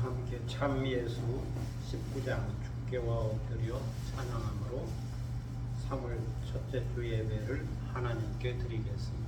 함께 참예수 19장 주께와 엎드려 찬양함으로 3월 첫째 주 예배를 하나님께 드리겠습니다.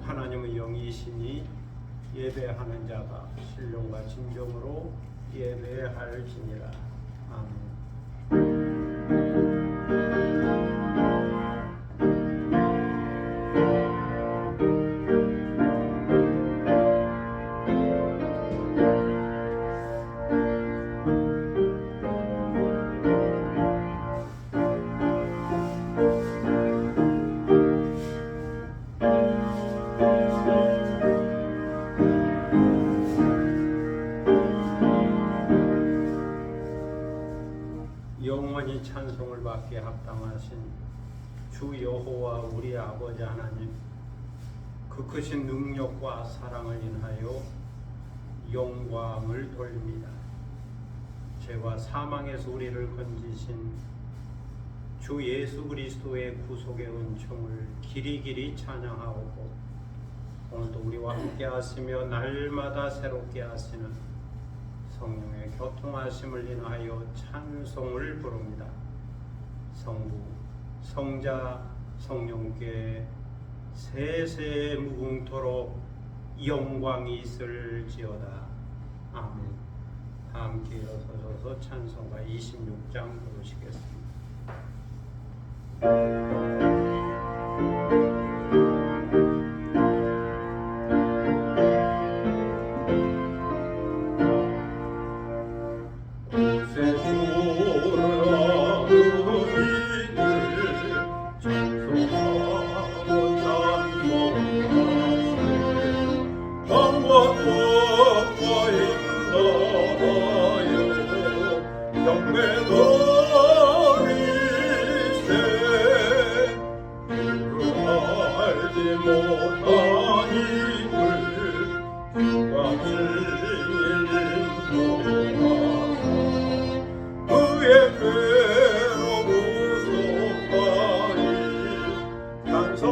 하나님은 영이시니 예배하는 자가 신령과 진정으로 예배할지니라. 아멘. 영원히 찬송을 받게 합당하신 주 여호와 우리 아버지 하나님, 그 크신 능력과 사랑을 인하여 영광을 돌립니다. 죄와 사망에서 우리를 건지신 주 예수 그리스도의 구속의 은총을 길이길이 찬양하오고, 오늘도 우리와 함께 하시며 날마다 새롭게 하시는 성령의 교통하심을 인하여 찬송을 부릅니다. 성부, 성자, 성령께 세세 무궁토록 영광이 있을지어다. 아멘. 다 함께 일어서셔서 찬송가 26장 부르시겠습니다. 영광 알지 못한 이들 주가 진리는 모아서 그의 괴로 무섭다니 찬송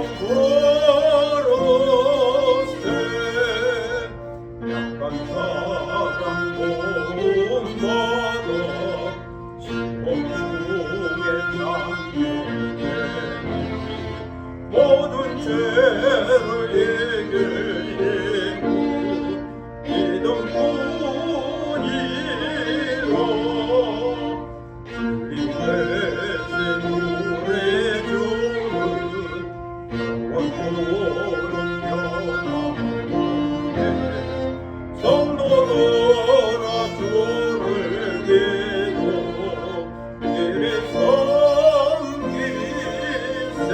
걸었세 약간 사람 도움받아 시험 중에 잠기되니 모든 죄를 이길 힘은 믿음뿐이라 주님 대신 우리 주는 영원토록 변함없네 성도들아 주를 믿어 이리 섬기세.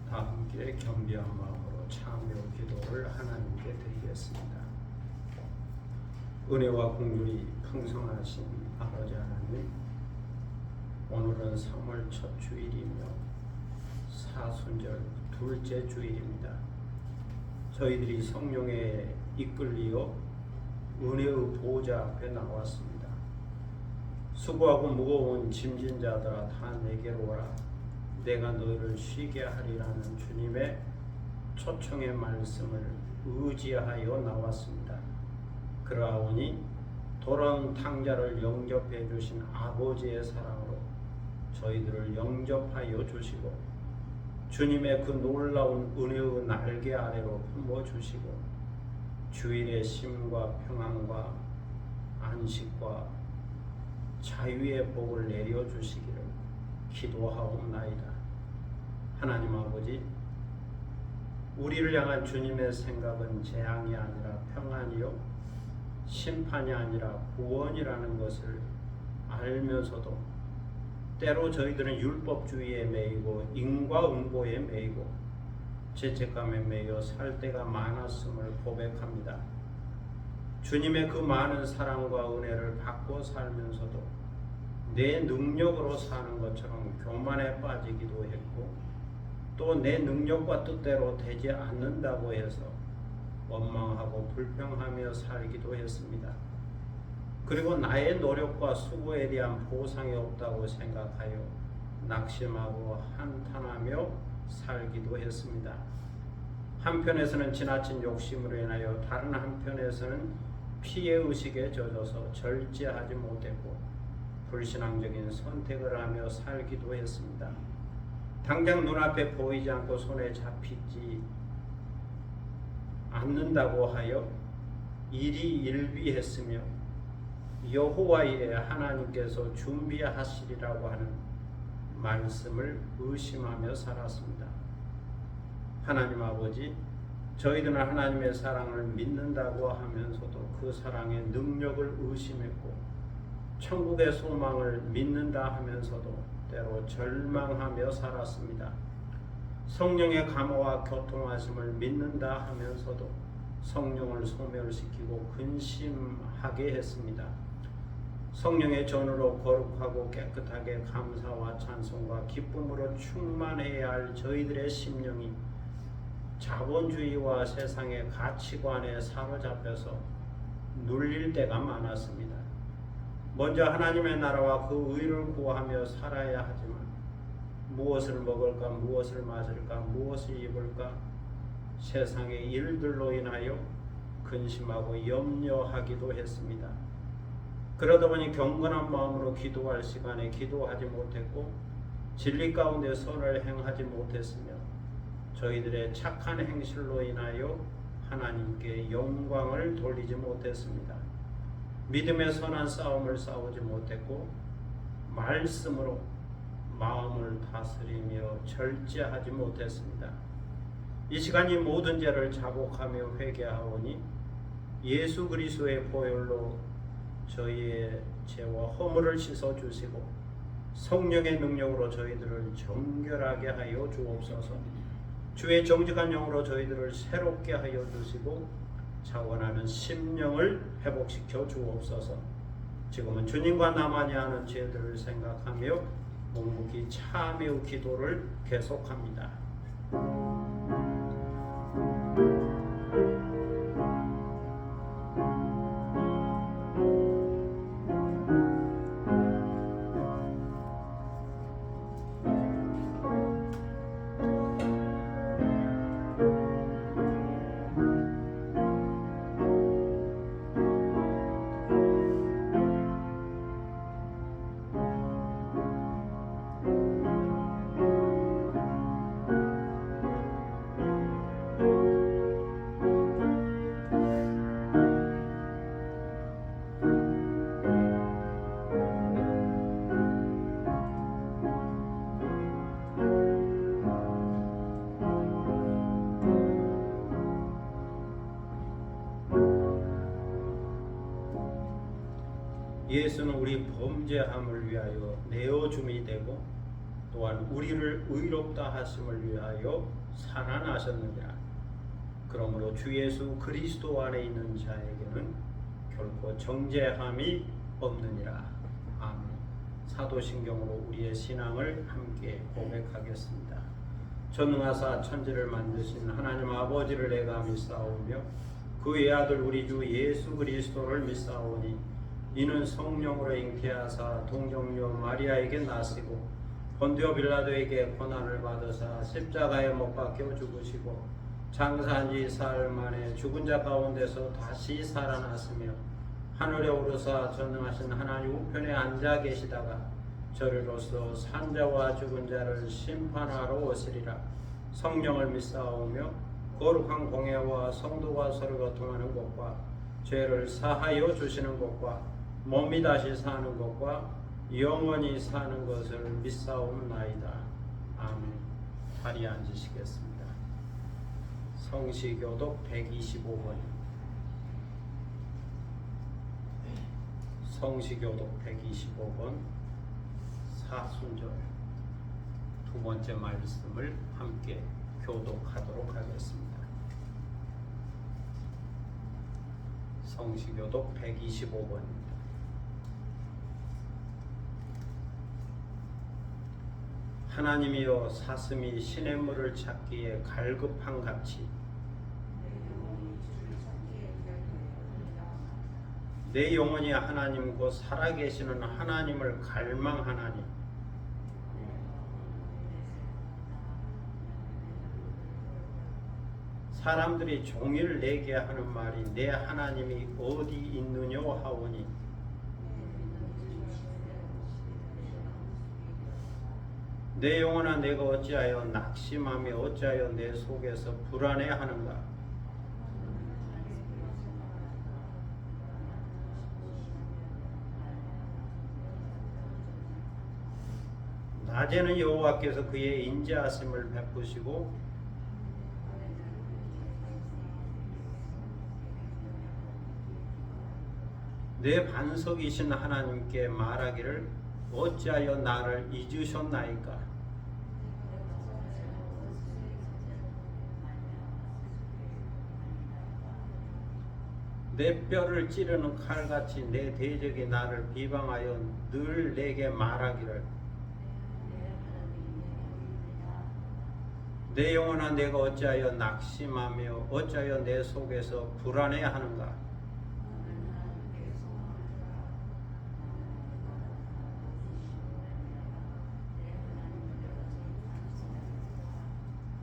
다 함께 겸비한 마음으로 참여 기도를 하나님께 드리겠습니다. 은혜와 긍휼이 풍성하신 아버지 하나님, 오늘은 3월 첫 주일이며 사순절 둘째 주일입니다. 저희들이 성령에 이끌리어 은혜의 보좌 앞에 나왔습니다. 수고하고 무거운 짐진 자들아 다 내게로 오라. 내가 너희를 쉬게 하리라는 주님의 초청의 말씀을 의지하여 나왔습니다. 그러하오니 돌아온 탕자를 영접해 주신 아버지의 사랑으로 저희들을 영접하여 주시고 주님의 그 놀라운 은혜의 날개 아래로 품어 주시고 주일의 쉼과 평안과 안식과 자유의 복을 내려 주시기를 기도하옵나이다. 하나님 아버지, 우리를 향한 주님의 생각은 재앙이 아니라 평안이요 심판이 아니라 구원이라는 것을 알면서도 때로 저희들은 율법주의에 매이고 인과응보에 매이고 죄책감에 매여 살 때가 많았음을 고백합니다. 주님의 그 많은 사랑과 은혜를 받고 살면서도 내 능력으로 사는 것처럼 교만에 빠지기도 했고 또 내 능력과 뜻대로 되지 않는다고 해서 원망하고 불평하며 살기도 했습니다. 그리고 나의 노력과 수고에 대한 보상이 없다고 생각하여 낙심하고 한탄하며 살기도 했습니다. 한편에서는 지나친 욕심으로 인하여 다른 한편에서는 피해의식에 젖어서 절제하지 못했고 불신앙적인 선택을 하며 살기도 했습니다. 당장 눈앞에 보이지 않고 손에 잡히지 않는다고 하여 일이 일비했으며 여호와 일에 하나님께서 준비하시리라고 하는 말씀을 의심하며 살았습니다. 하나님 아버지, 저희들은 하나님의 사랑을 믿는다고 하면서도 그 사랑의 능력을 의심했고 천국의 소망을 믿는다 하면서도 때로 절망하며 살았습니다. 성령의 감화와 교통하심을 믿는다 하면서도 성령을 소멸시키고 근심하게 했습니다. 성령의 전으로 거룩하고 깨끗하게 감사와 찬송과 기쁨으로 충만해야 할 저희들의 심령이 자본주의와 세상의 가치관에 사로잡혀서 눌릴 때가 많았습니다. 먼저 하나님의 나라와 그 의를 구하며 살아야 하지만 무엇을 먹을까, 무엇을 마실까, 무엇을 입을까 세상의 일들로 인하여 근심하고 염려하기도 했습니다. 그러다 보니 경건한 마음으로 기도할 시간에 기도하지 못했고 진리 가운데 선을 행하지 못했으며 저희들의 착한 행실로 인하여 하나님께 영광을 돌리지 못했습니다. 믿음의 선한 싸움을 싸우지 못했고 말씀으로 마음을 다스리며 절제하지 못했습니다. 이 시간 이 모든 죄를 자복하며 회개하오니 예수 그리스도의 보혈로 저희의 죄와 허물을 씻어주시고 성령의 능력으로 저희들을 정결하게 하여 주옵소서. 주의 정직한 영으로 저희들을 새롭게 하여 주시고 자원하는 심령을 회복시켜 주옵소서. 지금은 주님과 나만이 하는 죄들을 생각하며 묵묵히 참여 기도를 계속합니다. 예수는 우리 범죄함을 위하여 내어줌이 되고 또한 우리를 의롭다 하심을 위하여 살아나셨느니라. 그러므로 주 예수 그리스도 안에 있는 자에게는 결코 정죄함이 없느니라. 아멘. 사도신경으로 우리의 신앙을 함께 고백하겠습니다. 전능하사 천지를 만드신 하나님 아버지를 내가 믿사오며 그의 아들 우리 주 예수 그리스도를 믿사오니 이는 성령으로 잉태하사 동정녀 마리아에게 나시고 본디오 빌라도에게 고난을 받으사 십자가에 못 박혀 죽으시고 장사한 지 사흘 만에 죽은 자 가운데서 다시 살아났으며 하늘에 오르사 전능하신 하나님 우편에 앉아 계시다가 저리로서 산자와 죽은 자를 심판하러 오시리라. 성령을 믿사오며 거룩한 공예와 성도가 서로 교통하는 것과 죄를 사하여 주시는 것과 몸이 다시 사는 것과 영원히 사는 것을 믿사옵나이다. 아멘. 자리에 앉으시겠습니다. 성시교독 125번. 성시교독 125번 사순절 두 번째 말씀을 함께 교독하도록 하겠습니다. 성시교독 125번입니다. 하나님이여 사슴이 시냇물을 찾기에 갈급한 같이 내 영혼이 하나님 곧 살아계시는 하나님을 갈망하나니 사람들이 종일 내게 하는 말이 내 하나님이 어디 있느냐 하오니 내 영혼아 내가 어찌하여 낙심하며 어찌하여 내 속에서 불안해하는가. 낮에는 여호와께서 그의 인자하심을 베푸시고 내 반석이신 하나님께 말하기를 어찌하여 나를 잊으셨나이까. 내 뼈를 찌르는 칼같이 내 대적이 나를 비방하여 늘 내게 말하기를 내 영혼아 내가 어찌하여 낙심하며 어찌하여 내 속에서 불안해하는가.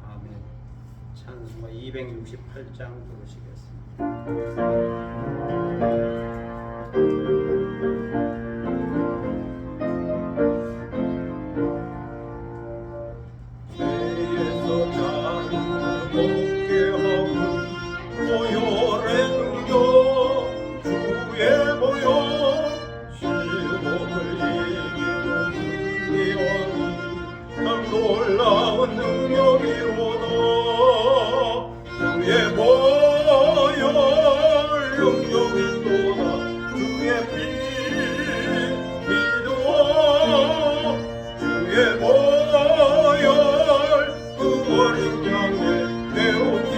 아멘. 찬송가 268장 부르시겠습니다. 놀라운 능력이로다. 주의 보혈 능력이로다. 주의 피 믿어. 주의 보혈 그 어린 양의 배우기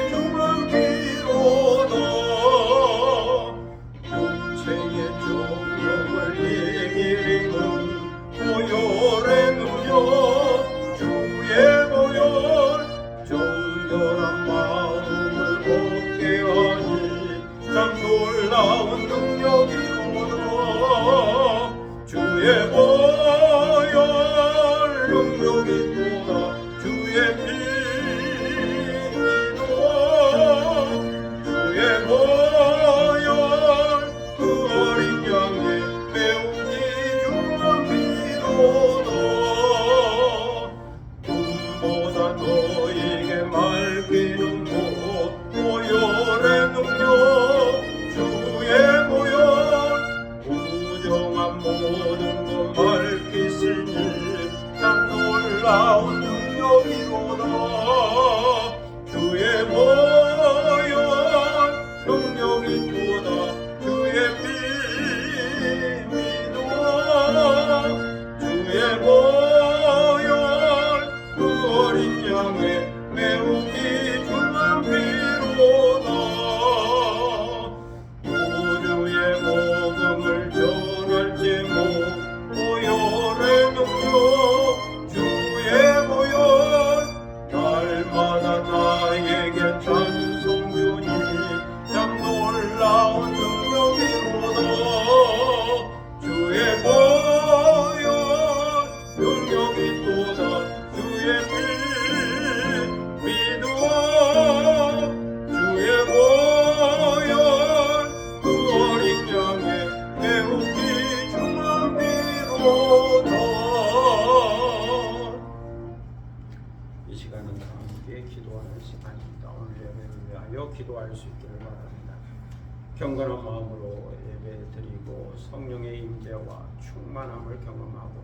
죽은 피로다. 육체의 정욕을 이기는 보혈의 능력이 또다 주의 피로와 주의 보혈 그 어린 양의 매우 귀중한 피로다 눈보다 너에게 맑기는 못 보혈의 능력 주의 보혈 부정한 모든 것 맑히시니 참 놀라운 능력이로다 주의 보혈 능력이 또다 주의 피 믿어 주의 보혈 그 어린 양의 매우 귀중한 피로다 우주의 복음을 전할지 못 보혈의 능력 주의 보혈 날마다 나에게 찬송 주니 참 놀라운 능력이로다 주의 보혈 능력이 또다 주의 피 믿어 주의 보혈 그 어린 양의 매우 귀중한 피로다 이 시간은 다 함께 기도하는 시간입니다. 오늘 예배를 위하여 기도할 수 있기를 바랍니다. 경건한 마음으로 예배 드리고 성령의 임재와 충만함을 경험하고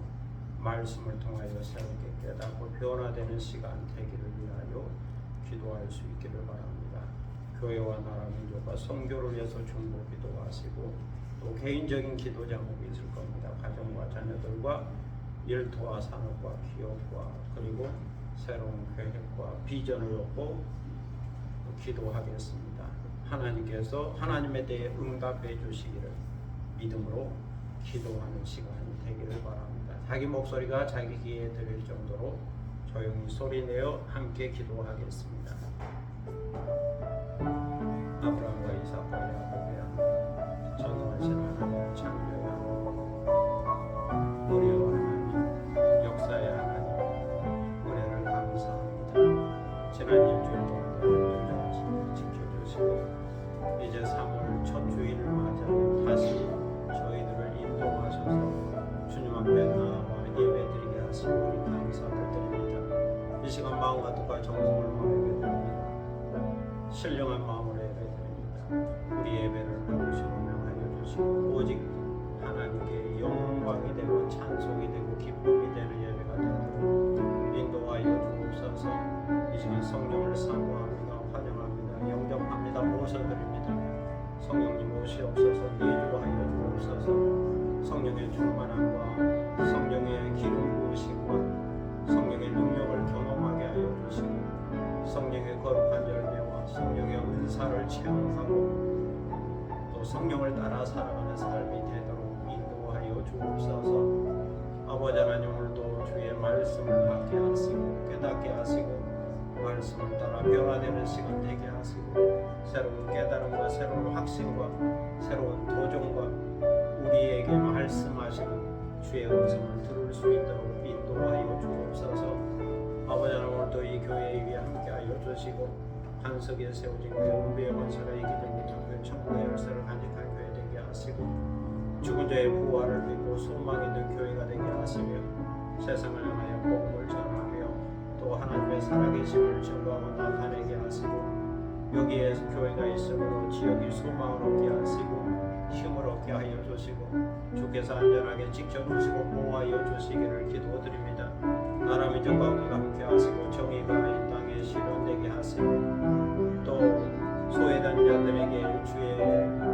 말씀을 통하여 새롭게 깨닫고 변화되는 시간 되기를 위하여 기도할 수 있기를 바랍니다. 교회와 나라 민족과 선교를 위해서 중보 기도하시고 또 개인적인 기도 제목이 있을 겁니다. 가정과 자녀들과 일터와 산업과 기업과 그리고 새로운 계획과 비전을 놓고 기도하겠습니다. 하나님께서 하나님에 대해 응답해 주시기를 믿음으로 기도하는 시간이 되기를 바랍니다. 자기 목소리가 자기 귀에 들릴 정도로 조용히 소리내어 함께 기도하겠습니다. 아브라함과 이삭과 야곱의 하나님, 전능하신 하나님을 창조의 하나님, 우리의 하나님, 역사의 하나님, 은혜를 감사합니다. 지난 일주일 동안 지켜주시고 이제 3월 첫 주일을 맞아 다시 저희들을 인도하셔서 주님 앞에 나와 예배드리게 하시니 우리 감사를 드립니다. 이 시간 마음과 뜻과 정성을 예배드립니다. 신령한 마음으로 예배드립니다. 우리 예배를 하고시 운영하여 주시고 오직 하나님께 영광이 되고 찬송이 되고 기쁨이 되는 예배가 되도록 인도하여 주옵소서. 이 시간 성령을 사모합니다. 환영합니다. 영접합니다. 모셔드립니다. 성령님 오시옵소서. 내주하여 주옵소서. 성령의 충만함과 성령의 기름 부으심과 성령의 능력을 경험하게 하여 주시고 성령의 거룩한 열매와 성령의 은사를 체험하고 또 성령을 따라 살아가는 삶이 되도록 인도하여 주옵소서. 아버지 하나님 오늘도 주의 말씀을 받게 하시고 깨닫게 하시고 말씀을 따라 변화되는 시간 되게 하시고 새로운 깨달음과 새로운 확신과 새로운 도전과 우리에게 말씀하시는 주의 음성을 들을 수 있도록 인도하여 주옵소서. 아버지 하나님 오늘도 이 교회 위에 함께하여 주시고 반석에 세워진 교회 우리의 원수가 이기지 못한 교회 천국의 열쇠를 간직한 교회 되게 하시고 죽은 자의 부활을 믿고 소망 있는 교회가 되게 하시며 세상을 향하여 복음을 전하며 또 하나님의 살아계심을 증거하고 나타내게 하시고 여기에 교회가 있으므로 지역이 소망을 얻게 하시고 힘을 얻게 하여 주시고 주께서 안전하게 지켜주시고 보호하여 주시기를 기도드립니다. 나라 민족 가운데 함께 하시고 정의가 이 땅에 실현되게 하시고 또 소외된 자들에게 주의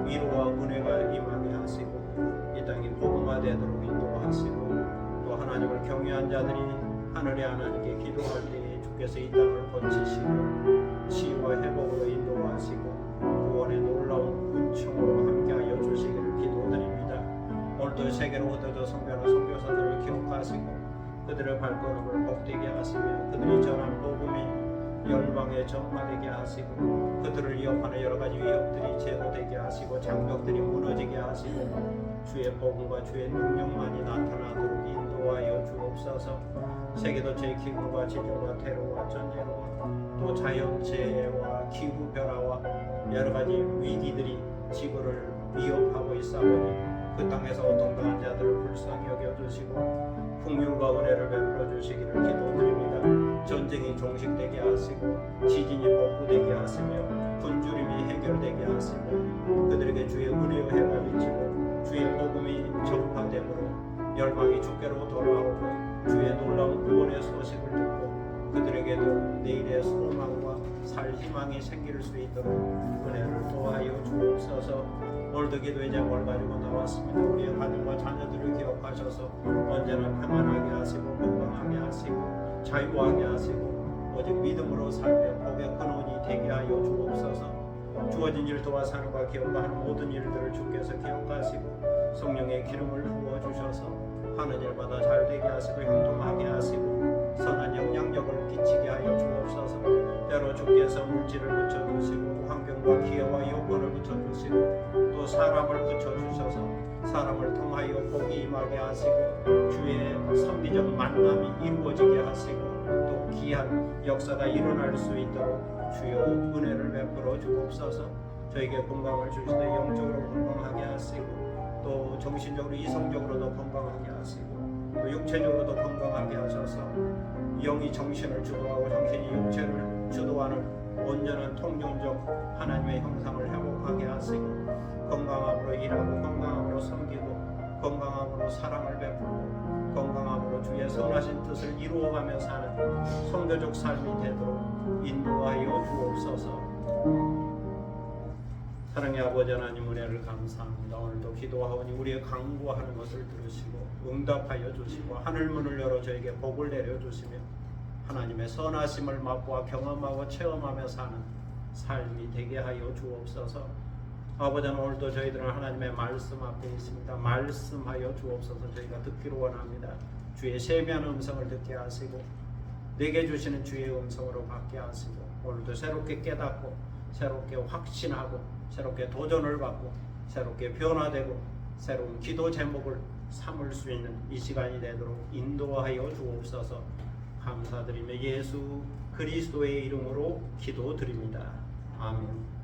위로와 은혜가 임하게 하시고 이 땅이 복음화되도록 인도하시고 또 하나님을 경외한 자들이 하늘의 하나님께 기도할 때에 주께서 이 땅을 고치시고 치유와 회복으로 인도하시고 구원의 놀라운 은총으로 함께하여 주시기를 기도드립니다. 오늘도 세계로 흩어져 선교하는 선교사들을 기억하시고 그들의 발걸음을 복되게 하시며 그들이 전한 복음이 열방에 전파되게 하시고 그들을 위협하는 여러 가지 위협들이 제거되게 하시고 장벽들이 무너지게 하시고 주의 복음과 주의 능력만이 나타나도록 인도하여 주옵소서. 세계도체의 기근과 지진과 테러와 전쟁과 또 자연재해와 기후변화와 여러가지 위기들이 지구를 위협하고 있사오니 그 땅에서 어떤 자들을 불쌍히 여겨주시고 풍휼과 은혜를 베풀어 주시기를 기도드립니다. 전쟁이 종식되게 하시고 지진이 복구되게 하시며 굶주림이 해결되게 하시고 그들에게 주의 은혜의 해가 비치고 주의 복음이 전파되므로 열방이 주께로 돌아오고 주의 놀라운 구원의 소식을 듣고 그들에게도 내일의 소망과 살 희망이 생길 수 있도록 은혜를 도와여 주옵소서. 오늘도 기도의 제목을 가지고 나왔습니다. 우리의 가정과 자녀들을 기억하셔서 언제나 평안하게 하시고 건강하게 하시고 자유하게 하시고 오직 믿음으로 살며 복의 근원이 되게 하여 주옵소서. 주어진 일도와 사는과 기억하는 모든 일들을 주께서 기억하시고 성령의 기름을 부어주셔서 하는 일마다 잘되게 하시고 형통하게 하시고 선한 영향력을 끼치게 하여 주옵소서. 때로 주께서 물질을 붙여주시고 환경과 기회와 여건을 붙여주시고 또 사람을 붙여주셔서 사람을 통하여 복이 임하게 하시고 주의 선비적 만남이 이루어지게 하시고 또 귀한 역사가 일어날 수 있도록 주여 은혜를 베풀어 주옵소서. 저에게 건강을 주시되 영적으로 건강하게 하시고 또 정신적으로 이성적으로도 건강하게 하시고 또 육체적으로도 건강하게 하셔서 영이 정신을 주도하고 정신이 육체를 주도하는 온전한 통용적 하나님의 형상을 회복하게 하시고 건강함으로 일하고 건강함으로 섬기고 건강함으로 사랑을 베풀고 건강함으로 주의 선하신 뜻을 이루어가며 사는 선교적 삶이 되도록 인도하여 주옵소서. 사랑의 아버지 하나님 은혜를 감사합니다. 오늘도 기도하오니 우리의 간구하는 것을 들으시고 응답하여 주시고 하늘문을 열어 저에게 복을 내려주시며 하나님의 선하심을 맛보아 경험하고 체험하며 사는 삶이 되게 하여 주옵소서. 아버지 오늘도 저희들은 하나님의 말씀 앞에 있습니다. 말씀하여 주옵소서. 저희가 듣기로 원합니다. 주의 세미한 음성을 듣게 하시고 내게 주시는 주의 음성으로 받게 하시고 오늘도 새롭게 깨닫고 새롭게 확신하고 새롭게 도전을 받고 새롭게 변화되고 새로운 기도 제목을 삼을 수 있는 이 시간이 되도록 인도하여 주옵소서. 감사드리며 예수 그리스도의 이름으로 기도드립니다. 아멘.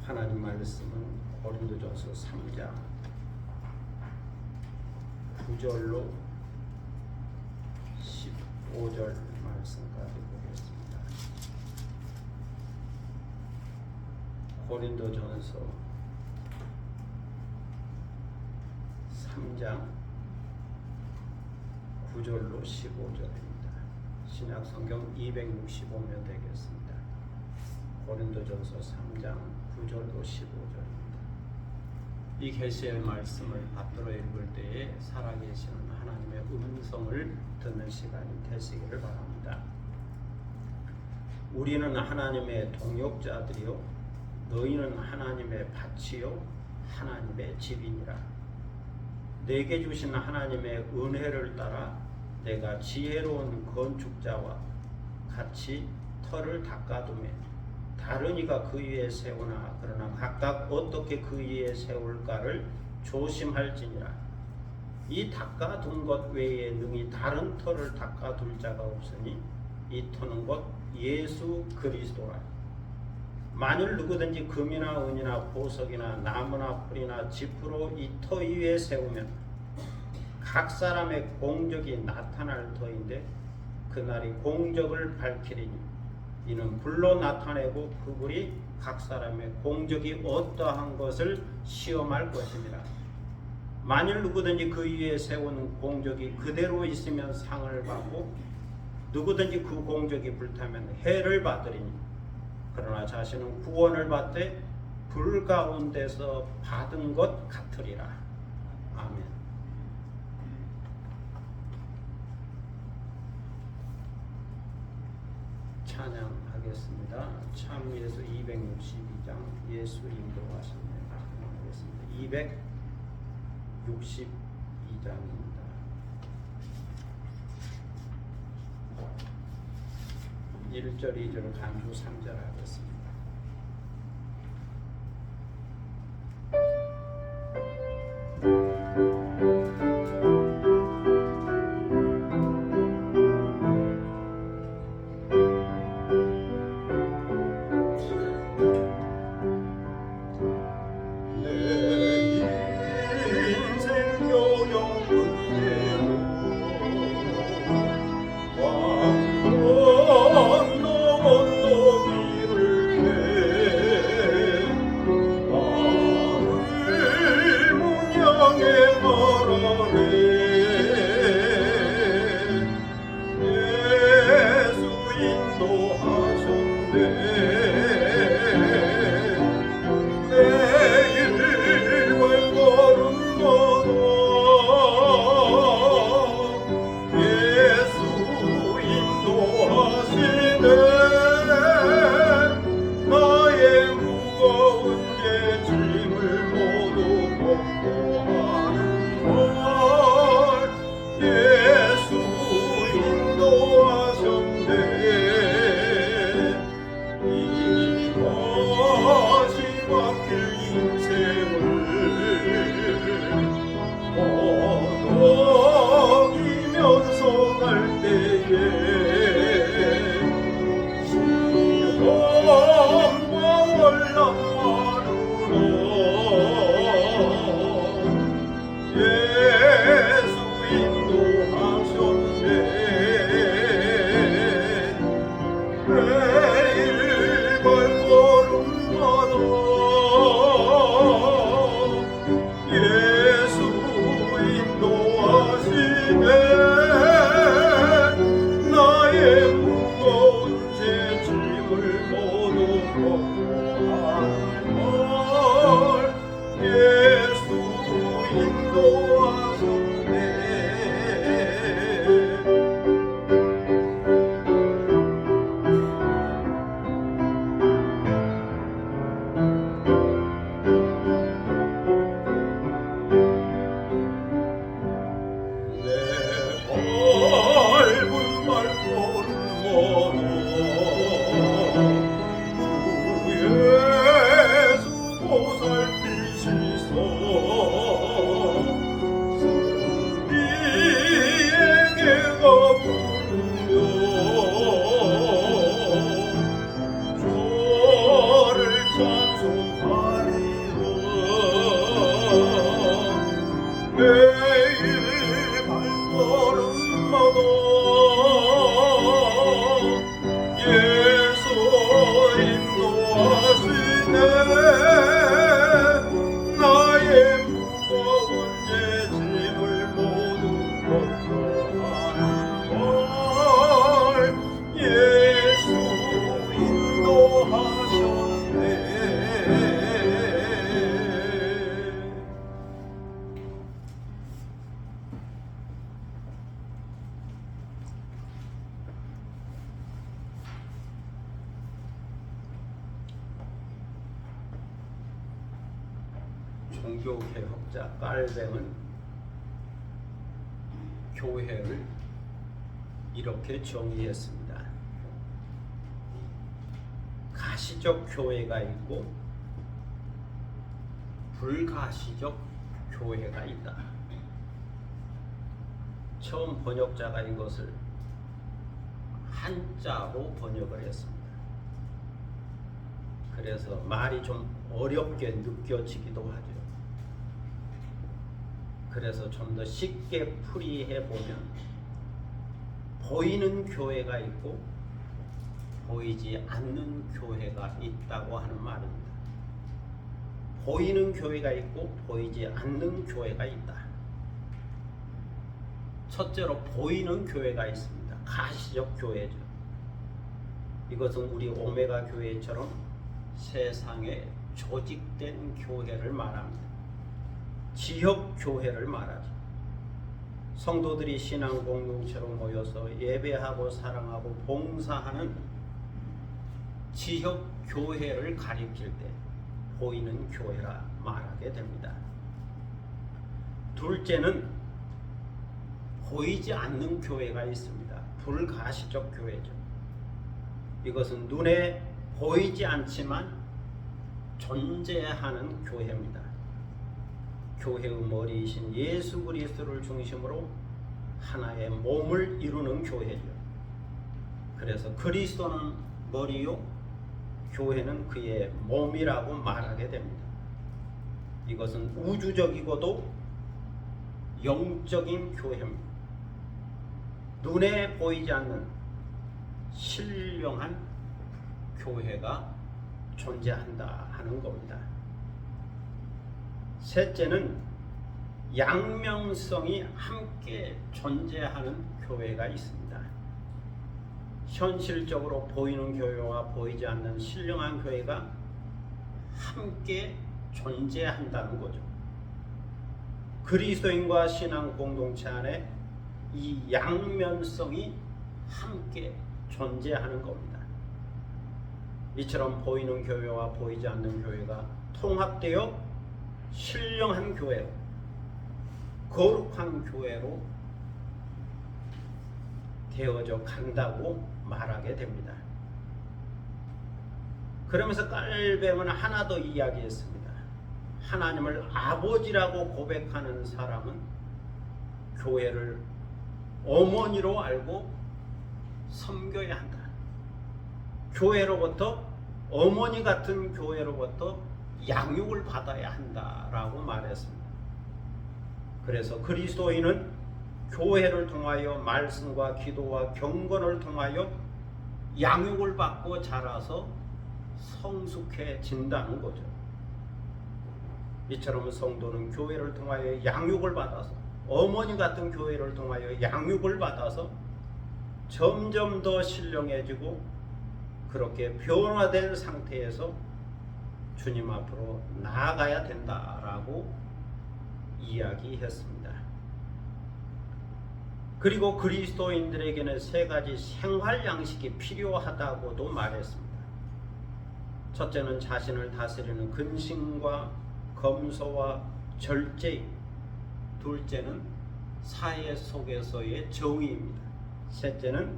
하나님 말씀은 고린도전서 3장 9절로 15절 말씀까지 보겠습니다. 고린도전서 3장 9절로 15절입니다. 신약성경 265면 되겠습니다. 고린도전서 3장 9절로 15절입니다. 이 계시의 말씀을 받들어 읽을 때에 살아계시는 하나님의 음성을 듣는 시간이 되시기를 바랍니다. 우리는 하나님의 동역자들이요 너희는 하나님의 밭이요 하나님의 집이니라. 내게 주신 하나님의 은혜를 따라 내가 지혜로운 건축자와 같이 터를 닦아두매 다른 이가 그 위에 세우나 그러나 각각 어떻게 그 위에 세울까를 조심할지니라. 이 닦아둔 것 외에 능히 다른 터를 닦아둘 자가 없으니 이 터는 곧 예수 그리스도라. 만일 누구든지 금이나 은이나 보석이나 나무나 풀이나 지푸로 이 터 위에 세우면 각 사람의 공적이 나타날 터인데 그날이 공적을 밝히리니 이는 불로 나타내고 그 불이 각 사람의 공적이 어떠한 것을 시험할 것입니다. 만일 누구든지 그 위에 세우는 공적이 그대로 있으면 상을 받고 누구든지 그 공적이 불타면 해를 받으리니 그러나 자신은 구원을 받되 불 가운데서 받은 것 같으리라. 아멘. 찬양하겠습니다. 참 예수 262장 예수 인도하시네. 찬양하겠습니다. 262장입니다. 1절 2절 간주 3절 하겠습니다. 종교개혁자 깔뱅은 교회를 이렇게 정의했습니다. 가시적 교회가 있고 불가시적 교회가 있다. 처음 번역자가 이것을 한자로 번역을 했습니다. 그래서 말이 좀 어렵게 느껴지기도 하죠. 그래서 좀 더 쉽게 풀이해 보면 보이는 교회가 있고 보이지 않는 교회가 있다고 하는 말입니다. 보이는 교회가 있고 보이지 않는 교회가 있다. 첫째로 보이는 교회가 있습니다. 가시적 교회죠. 이것은 우리 오메가 교회처럼 세상에 조직된 교회를 말합니다. 지역 교회를 말하죠. 성도들이 신앙 공동체로 모여서 예배하고 사랑하고 봉사하는 지역 교회를 가리킬 때 보이는 교회라 말하게 됩니다. 둘째는 보이지 않는 교회가 있습니다. 불가시적 교회죠. 이것은 눈에 보이지 않지만 존재하는 교회입니다. 교회의 머리이신 예수 그리스도를 중심으로 하나의 몸을 이루는 교회죠. 그래서 그리스도는 머리요, 교회는 그의 몸이라고 말하게 됩니다. 이것은 우주적이고도 영적인 교회입니다. 눈에 보이지 않는 신령한 교회가 존재한다 하는 겁니다. 셋째는 양면성이 함께 존재하는 교회가 있습니다. 현실적으로 보이는 교회와 보이지 않는 신령한 교회가 함께 존재한다는 거죠. 그리스도인과 신앙 공동체 안에 이 양면성이 함께 존재하는 겁니다. 이처럼 보이는 교회와 보이지 않는 교회가 통합되어 신령한 교회로, 거룩한 교회로 되어져 간다고 말하게 됩니다. 그러면서 깔뱅은 하나 더 이야기했습니다. 하나님을 아버지라고 고백하는 사람은 교회를 어머니로 알고 섬겨야 한다. 교회로부터, 어머니 같은 교회로부터 양육을 받아야 한다라고 말했습니다. 그래서 그리스도인은 교회를 통하여 말씀과 기도와 경건을 통하여 양육을 받고 자라서 성숙해진다는 거죠. 이처럼 성도는 교회를 통하여 양육을 받아서, 어머니 같은 교회를 통하여 양육을 받아서 점점 더 신령해지고 그렇게 변화된 상태에서 주님 앞으로 나아가야 된다라고 이야기했습니다. 그리고 그리스도인들에게는 세 가지 생활 양식이 필요하다고도 말했습니다. 첫째는 자신을 다스리는 근심과 검소와 절제, 둘째는 사회 속에서의 정의입니다. 셋째는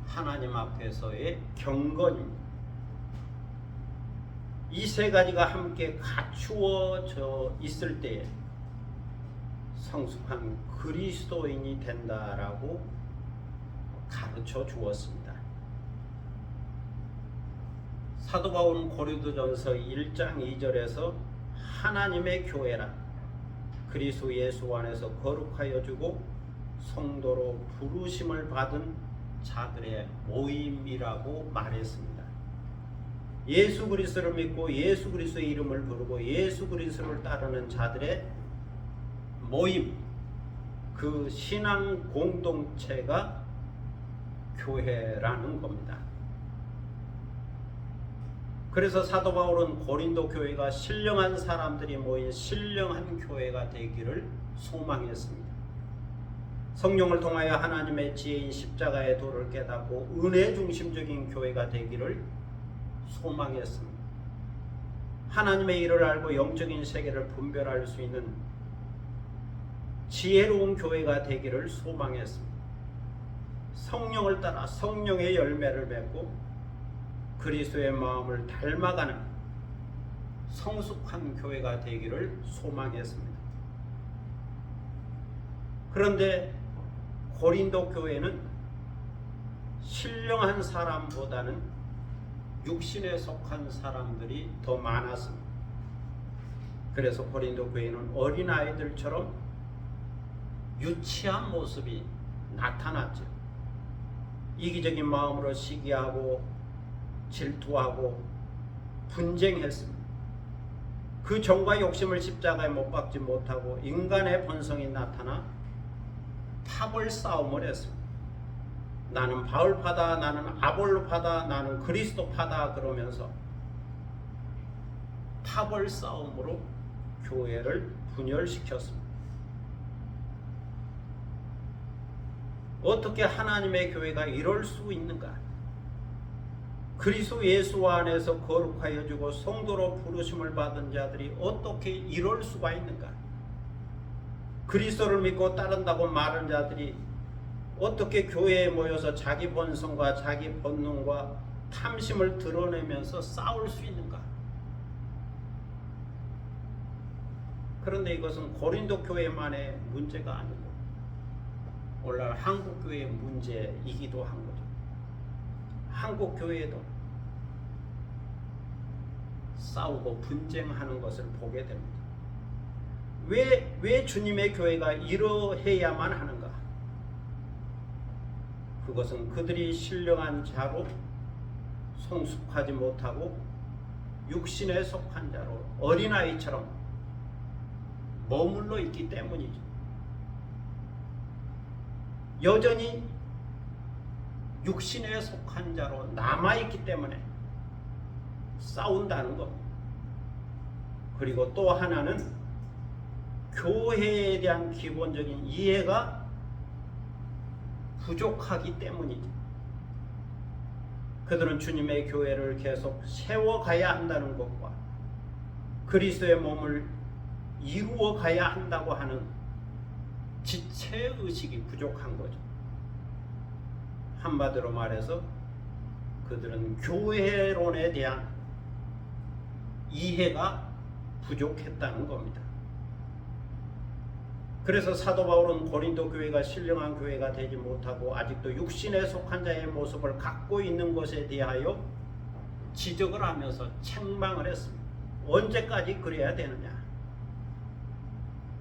하나님 앞에서의 경건입니다. 이 세 가지가 함께 갖추어져 있을 때에 성숙한 그리스도인이 된다라고 가르쳐 주었습니다. 사도 바울은 고린도전서 1장 2절에서 하나님의 교회라 그리스도 예수 안에서 거룩하여 주고 성도로 부르심을 받은 자들의 모임이라고 말했습니다. 예수 그리스도를 믿고 예수 그리스도의 이름을 부르고 예수 그리스도를 따르는 자들의 모임, 그 신앙 공동체가 교회라는 겁니다. 그래서 사도 바울은 고린도 교회가 신령한 사람들이 모인 신령한 교회가 되기를 소망했습니다. 성령을 통하여 하나님의 지혜인 십자가의 도를 깨닫고 은혜 중심적인 교회가 되기를 소망했습니다. 하나님의 일을 알고 영적인 세계를 분별할 수 있는 지혜로운 교회가 되기를 소망했습니다. 성령을 따라 성령의 열매를 맺고 그리스도의 마음을 닮아가는 성숙한 교회가 되기를 소망했습니다. 그런데 고린도 교회는 신령한 사람보다는 육신에 속한 사람들이 더 많았습니다. 그래서 고린도 교회는 어린아이들처럼 유치한 모습이 나타났죠. 이기적인 마음으로 시기하고 질투하고 분쟁했습니다. 그 정과 욕심을 십자가에 못 박지 못하고 인간의 본성이 나타나 탑을 싸움을 했습니다. 나는 바울파다, 나는 아볼로파다, 나는 그리스도파다 그러면서 탑을 싸움으로 교회를 분열시켰습니다. 어떻게 하나님의 교회가 이럴 수 있는가? 그리스도 예수 안에서 거룩하여 주고 성도로 부르심을 받은 자들이 어떻게 이럴 수가 있는가? 그리스도를 믿고 따른다고 말하는 자들이 어떻게 교회에 모여서 자기 본성과 자기 본능과 탐심을 드러내면서 싸울 수 있는가? 그런데 이것은 고린도 교회만의 문제가 아니고 오늘날 한국 교회의 문제이기도 한 거죠. 한국 교회에도 싸우고 분쟁하는 것을 보게 됩니다. 왜 주님의 교회가 이러해야만 하는가? 그것은 그들이 신령한 자로 성숙하지 못하고 육신에 속한 자로 어린아이처럼 머물러 있기 때문이죠. 여전히 육신에 속한 자로 남아있기 때문에 싸운다는 것. 그리고 또 하나는 교회에 대한 기본적인 이해가 부족하기 때문이죠. 그들은 주님의 교회를 계속 세워가야 한다는 것과 그리스도의 몸을 이루어가야 한다고 하는 지체의식이 부족한 거죠. 한마디로 말해서 그들은 교회론에 대한 이해가 부족했다는 겁니다. 그래서 사도 바울은 고린도 교회가 신령한 교회가 되지 못하고 아직도 육신에 속한 자의 모습을 갖고 있는 것에 대하여 지적을 하면서 책망을 했습니다. 언제까지 그래야 되느냐?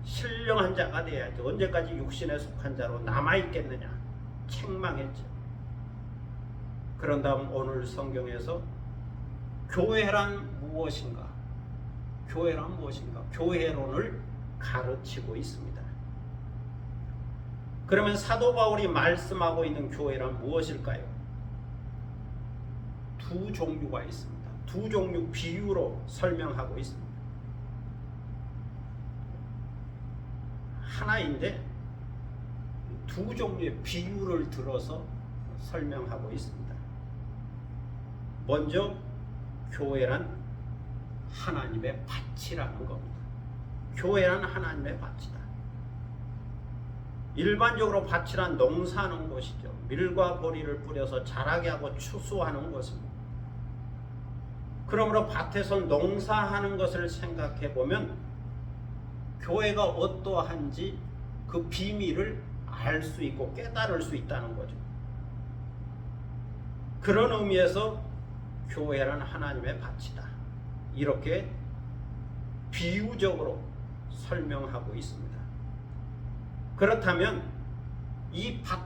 신령한 자가 돼야지 언제까지 육신에 속한 자로 남아있겠느냐? 책망했죠. 그런 다음 오늘 성경에서 교회란 무엇인가? 교회란 무엇인가? 교회론을 가르치고 있습니다. 그러면 사도 바울이 말씀하고 있는 교회란 무엇일까요? 두 종류가 있습니다. 두 종류 비유로 설명하고 있습니다. 하나인데 두 종류의 비유를 들어서 설명하고 있습니다. 먼저 교회란 하나님의 밭이라는 겁니다. 교회란 하나님의 밭이다. 일반적으로 밭이란 농사하는 곳이죠. 밀과 보리를 뿌려서 자라게 하고 추수하는 것입니다. 그러므로 밭에서 농사하는 것을 생각해 보면 교회가 어떠한지 그 비밀을 알 수 있고 깨달을 수 있다는 거죠. 그런 의미에서 교회란 하나님의 밭이다. 이렇게 비유적으로 설명하고 있습니다. 그렇다면 이 밭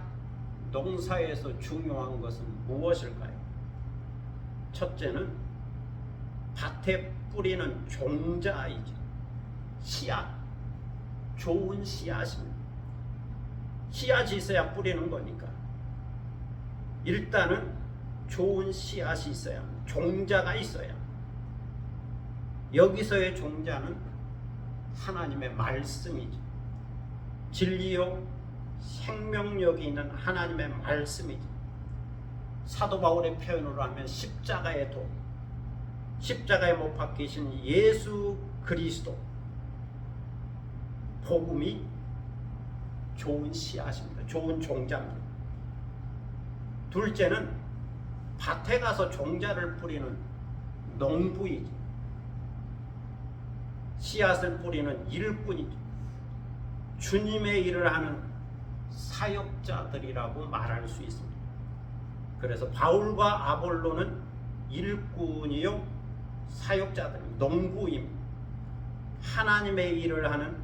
농사에서 중요한 것은 무엇일까요? 첫째는 밭에 뿌리는 종자이죠. 씨앗, 좋은 씨앗입니다. 씨앗이 있어야 뿌리는 거니까 일단은 좋은 씨앗이 있어야 합니다. 종자가 있어야 합니다. 여기서의 종자는 하나님의 말씀이죠. 진리요 생명력이 있는 하나님의 말씀이죠. 사도 바울의 표현으로 하면 십자가의 도, 십자가에 못 박히신 예수 그리스도 복음이 좋은 씨앗입니다. 좋은 종자입니다. 둘째는 밭에 가서 종자를 뿌리는 농부이지, 씨앗을 뿌리는 일꾼이지, 주님의 일을 하는 사역자들이라고 말할 수 있습니다. 그래서 바울과 아볼로는 일꾼이요 사역자들, 농부임, 하나님의 일을 하는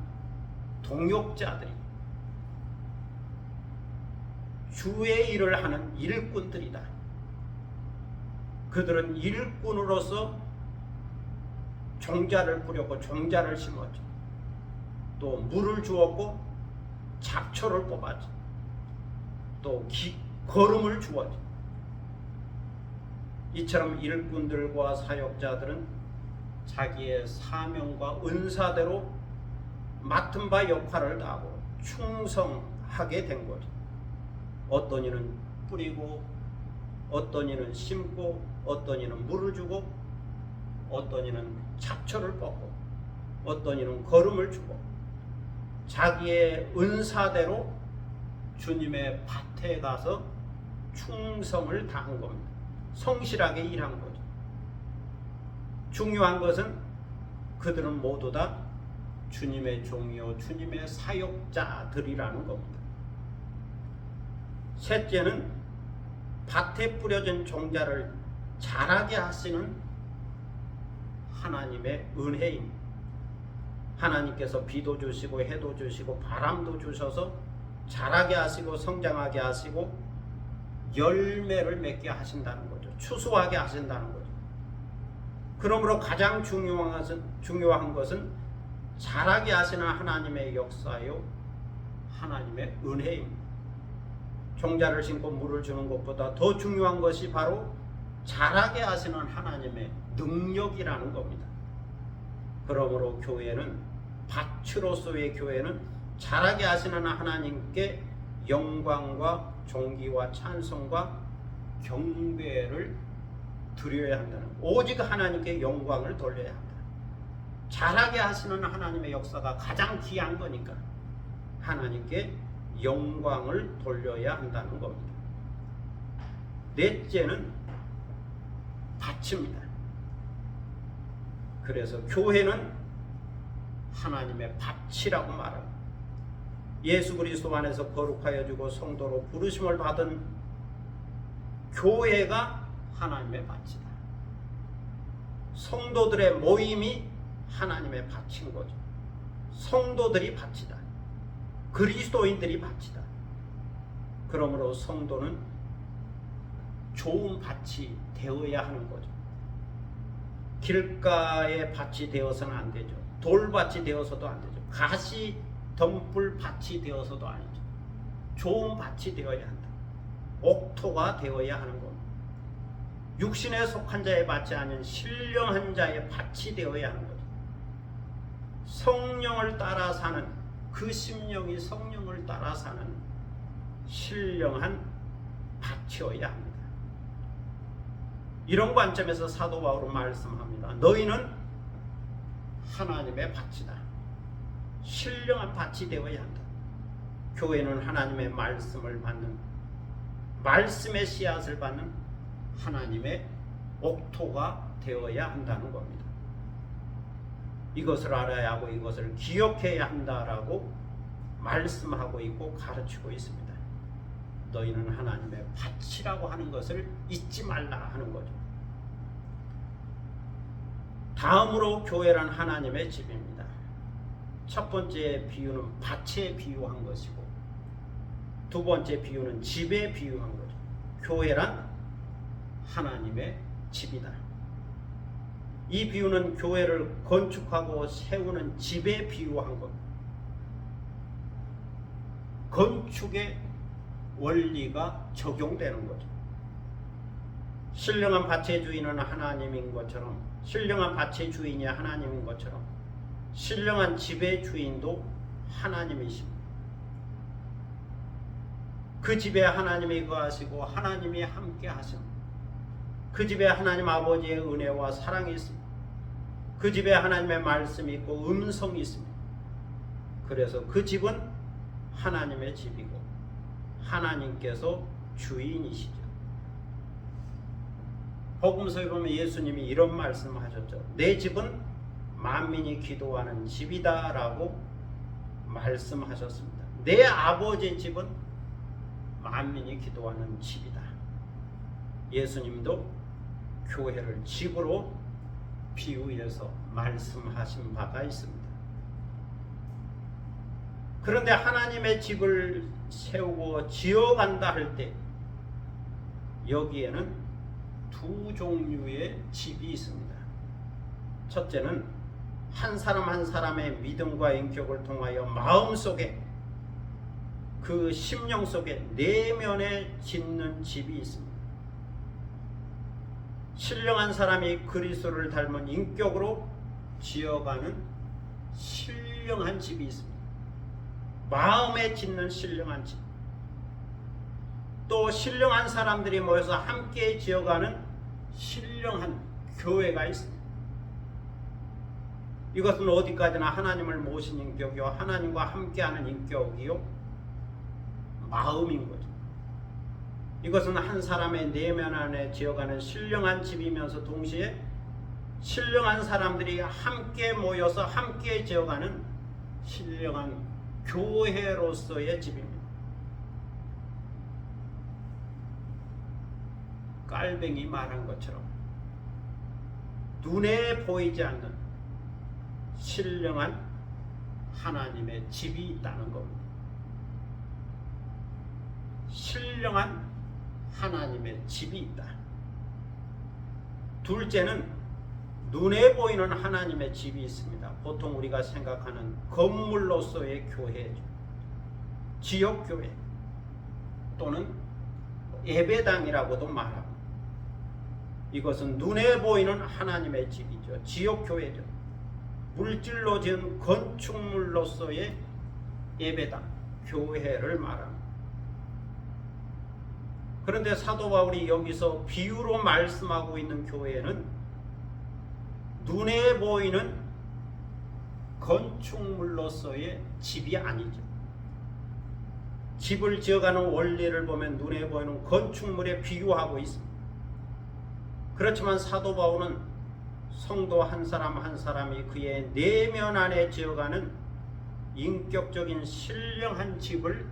동역자들이, 주의 일을 하는 일꾼들이다. 그들은 일꾼으로서 종자를 뿌렸고 종자를 심었죠. 또 물을 주었고 잡초를 뽑았죠. 또 거름을 주었죠. 이처럼 일꾼들과 사역자들은 자기의 사명과 은사대로 맡은 바 역할을 다하고 충성하게 된 거죠. 어떤 이는 뿌리고, 어떤 이는 심고, 어떤 이는 물을 주고, 어떤 이는 잡초를 뽑고, 어떤 이는 거름을 주고, 자기의 은사대로 주님의 밭에 가서 충성을 다한 겁니다. 성실하게 일한 거죠. 중요한 것은 그들은 모두 다 주님의 종이요 주님의 사역자들이라는 겁니다. 셋째는 밭에 뿌려진 종자를 자라게 하시는 하나님의 은혜입니다. 하나님께서 비도 주시고 해도 주시고 바람도 주셔서 자라게 하시고 성장하게 하시고 열매를 맺게 하신다는 거죠. 추수하게 하신다는 거죠. 그러므로 가장 중요한 것은 자라게 하시는 하나님의 역사요 하나님의 은혜입니다. 종자를 심고 물을 주는 것보다 더 중요한 것이 바로 자라게 하시는 하나님의 능력이라는 겁니다. 그러므로 교회는, 밭으로서의 교회는 자라게 하시는 하나님께 영광과 존귀와 찬송과 경배를 드려야 한다는, 오직 하나님께 영광을 돌려야 한다. 자라게 하시는 하나님의 역사가 가장 귀한 거니까 하나님께 영광을 돌려야 한다는 겁니다. 넷째는 밭입니다. 그래서 교회는 하나님의 밭이라고 말합니다. 예수 그리스도 안에서 거룩하여 주고 성도로 부르심을 받은 교회가 하나님의 밭이다. 성도들의 모임이 하나님의 밭인 거죠. 성도들이 밭이다. 그리스도인들이 밭이다. 그러므로 성도는 좋은 밭이 되어야 하는 거죠. 길가의 밭이 되어서는 안 되죠. 돌밭이 되어서도 안 되죠. 가시 덤불 밭이 되어서도 아니죠. 좋은 밭이 되어야 한다. 옥토가 되어야 하는 겁니다. 육신에 속한 자의 밭이 아닌 신령한 자의 밭이 되어야 하는 거죠. 성령을 따라 사는, 그 심령이 성령을 따라 사는 신령한 밭이어야 합니다. 이런 관점에서 사도 바울은 말씀합니다. 너희는 하나님의 밭이다. 신령한 밭이 되어야 한다. 교회는 하나님의 말씀을 받는, 말씀의 씨앗을 받는 하나님의 옥토가 되어야 한다는 겁니다. 이것을 알아야 하고 이것을 기억해야 한다라고 말씀하고 있고 가르치고 있습니다. 너희는 하나님의 밭이라고 하는 것을 잊지 말라 하는 거죠. 다음으로 교회란 하나님의 집입니다. 첫 번째 비유는 밭에 비유한 것이고, 두 번째 비유는 집에 비유한 거죠. 교회란 하나님의 집이다. 이 비유는 교회를 건축하고 세우는 집에 비유한 겁니다. 건축의 원리가 적용되는 거죠. 신령한 밭의 주인은 하나님인 것처럼, 신령한 밭의 주인이 하나님인 것처럼 신령한 집의 주인도 하나님이십니다. 그 집에 하나님이 거하시고 하나님이 함께 하십니다. 그 집에 하나님 아버지의 은혜와 사랑이 있습니다. 그 집에 하나님의 말씀이 있고 음성이 있습니다. 그래서 그 집은 하나님의 집이고 하나님께서 주인이시죠. 복음서에 보면 예수님이 이런 말씀을 하셨죠. 내 집은 만민이 기도하는 집이다 라고 말씀하셨습니다. 내 아버지의 집은 만민이 기도하는 집이다. 예수님도 교회를 집으로 비유해서 말씀하신 바가 있습니다. 그런데 하나님의 집을 세우고 지어간다 할 때 여기에는 두 종류의 집이 있습니다. 첫째는 한 사람 한 사람의 믿음과 인격을 통하여 마음속에 그 심령 속에 내면에 짓는 집이 있습니다. 신령한 사람이 그리스도를 닮은 인격으로 지어가는 신령한 집이 있습니다. 마음에 짓는 신령한 집. 또 신령한 사람들이 모여서 함께 지어가는 신령한 교회가 있습니다. 이것은 어디까지나 하나님을 모신 인격이요, 하나님과 함께하는 인격이요, 마음인 거죠. 이것은 한 사람의 내면 안에 지어가는 신령한 집이면서 동시에 신령한 사람들이 함께 모여서 함께 지어가는 신령한 교회로서의 집입니다. 깔뱅이 말한 것처럼 눈에 보이지 않는 신령한 하나님의 집이 있다는 겁니다. 신령한 하나님의 집이 있다. 둘째는 눈에 보이는 하나님의 집이 있습니다. 보통 우리가 생각하는 건물로서의 교회죠. 지역교회 또는 예배당이라고도 말합니다. 이것은 눈에 보이는 하나님의 집이죠. 지역교회죠. 물질로 지은 건축물로서의 예배당, 교회를 말합니다. 그런데 사도 바울이 여기서 비유로 말씀하고 있는 교회는 눈에 보이는 건축물로서의 집이 아니죠. 집을 지어가는 원리를 보면 눈에 보이는 건축물에 비유하고 있습니다. 그렇지만 사도 바울은 성도 한 사람 한 사람이 그의 내면 안에 지어가는 인격적인 신령한 집을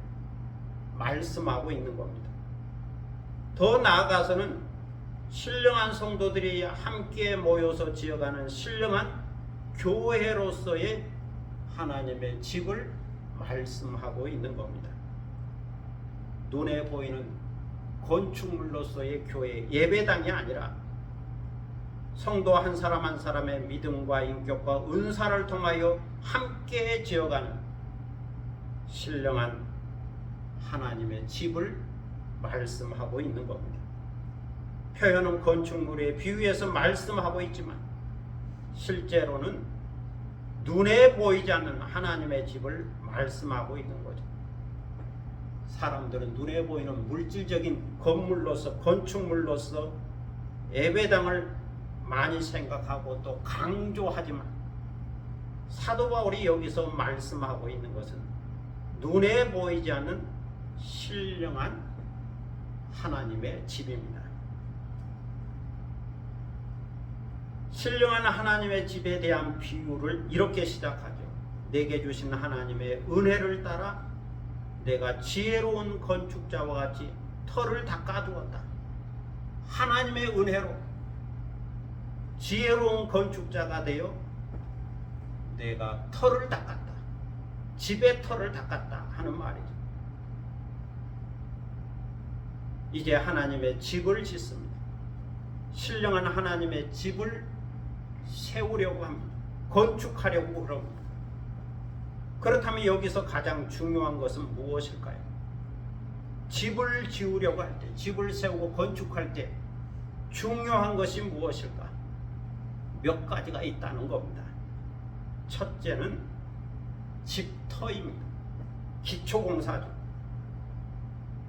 말씀하고 있는 겁니다. 더 나아가서는 신령한 성도들이 함께 모여서 지어가는 신령한 교회로서의 하나님의 집을 말씀하고 있는 겁니다. 눈에 보이는 건축물로서의 교회, 예배당이 아니라 성도 한 사람 한 사람의 믿음과 인격과 은사를 통하여 함께 지어가는 신령한 하나님의 집을 말씀하고 있는 겁니다. 표현은 건축물에 비유해서 말씀하고 있지만 실제로는 눈에 보이지 않는 하나님의 집을 말씀하고 있는 거죠. 사람들은 눈에 보이는 물질적인 건물로서, 건축물로서 예배당을 많이 생각하고 또 강조하지만 사도 바울이 여기서 말씀하고 있는 것은 눈에 보이지 않는 신령한 하나님의 집입니다. 신령한 하나님의 집에 대한 비유를 이렇게 시작하죠. 내게 주신 하나님의 은혜를 따라 내가 지혜로운 건축자와 같이 터를 닦아두었다. 하나님의 은혜로 지혜로운 건축자가 되어 내가 터를 닦았다. 집의 터를 닦았다 하는 말이죠. 이제 하나님의 집을 짓습니다. 신령한 하나님의 집을 세우려고 합니다. 건축하려고 그럽니다. 그렇다면 여기서 가장 중요한 것은 무엇일까요? 집을 지으려고 할 때, 집을 세우고 건축할 때 중요한 것이 무엇일까? 몇 가지가 있다는 겁니다. 첫째는 집터입니다. 기초공사죠.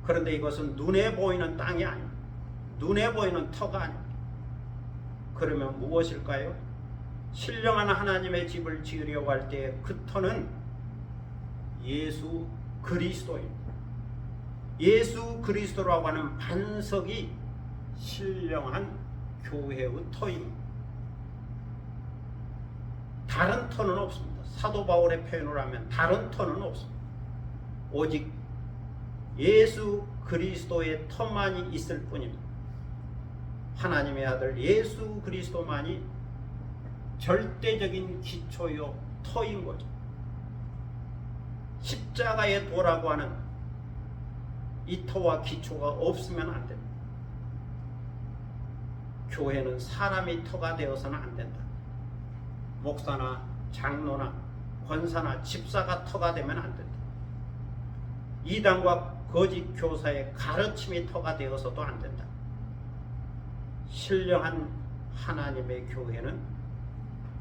그런데 이것은 눈에 보이는 땅이 아닙니다. 눈에 보이는 터가 아닙니다. 그러면 무엇일까요? 신령한 하나님의 집을 지으려고 할 때 그 터는 예수 그리스도입니다. 예수 그리스도라고 하는 반석이 신령한 교회의 터입니다. 다른 터는 없습니다. 사도 바울의 표현을 하면 다른 터는 없습니다. 오직 예수 그리스도의 터만이 있을 뿐입니다. 하나님의 아들 예수 그리스도만이 절대적인 기초요 터인 거죠. 십자가의 도라고 하는 이 터와 기초가 없으면 안 됩니다. 교회는 사람의 터가 되어서는 안 된다. 목사나 장로나 권사나 집사가 터가 되면 안 된다. 이단과 거짓 교사의 가르침이 터가 되어서도 안 된다. 신령한 하나님의 교회는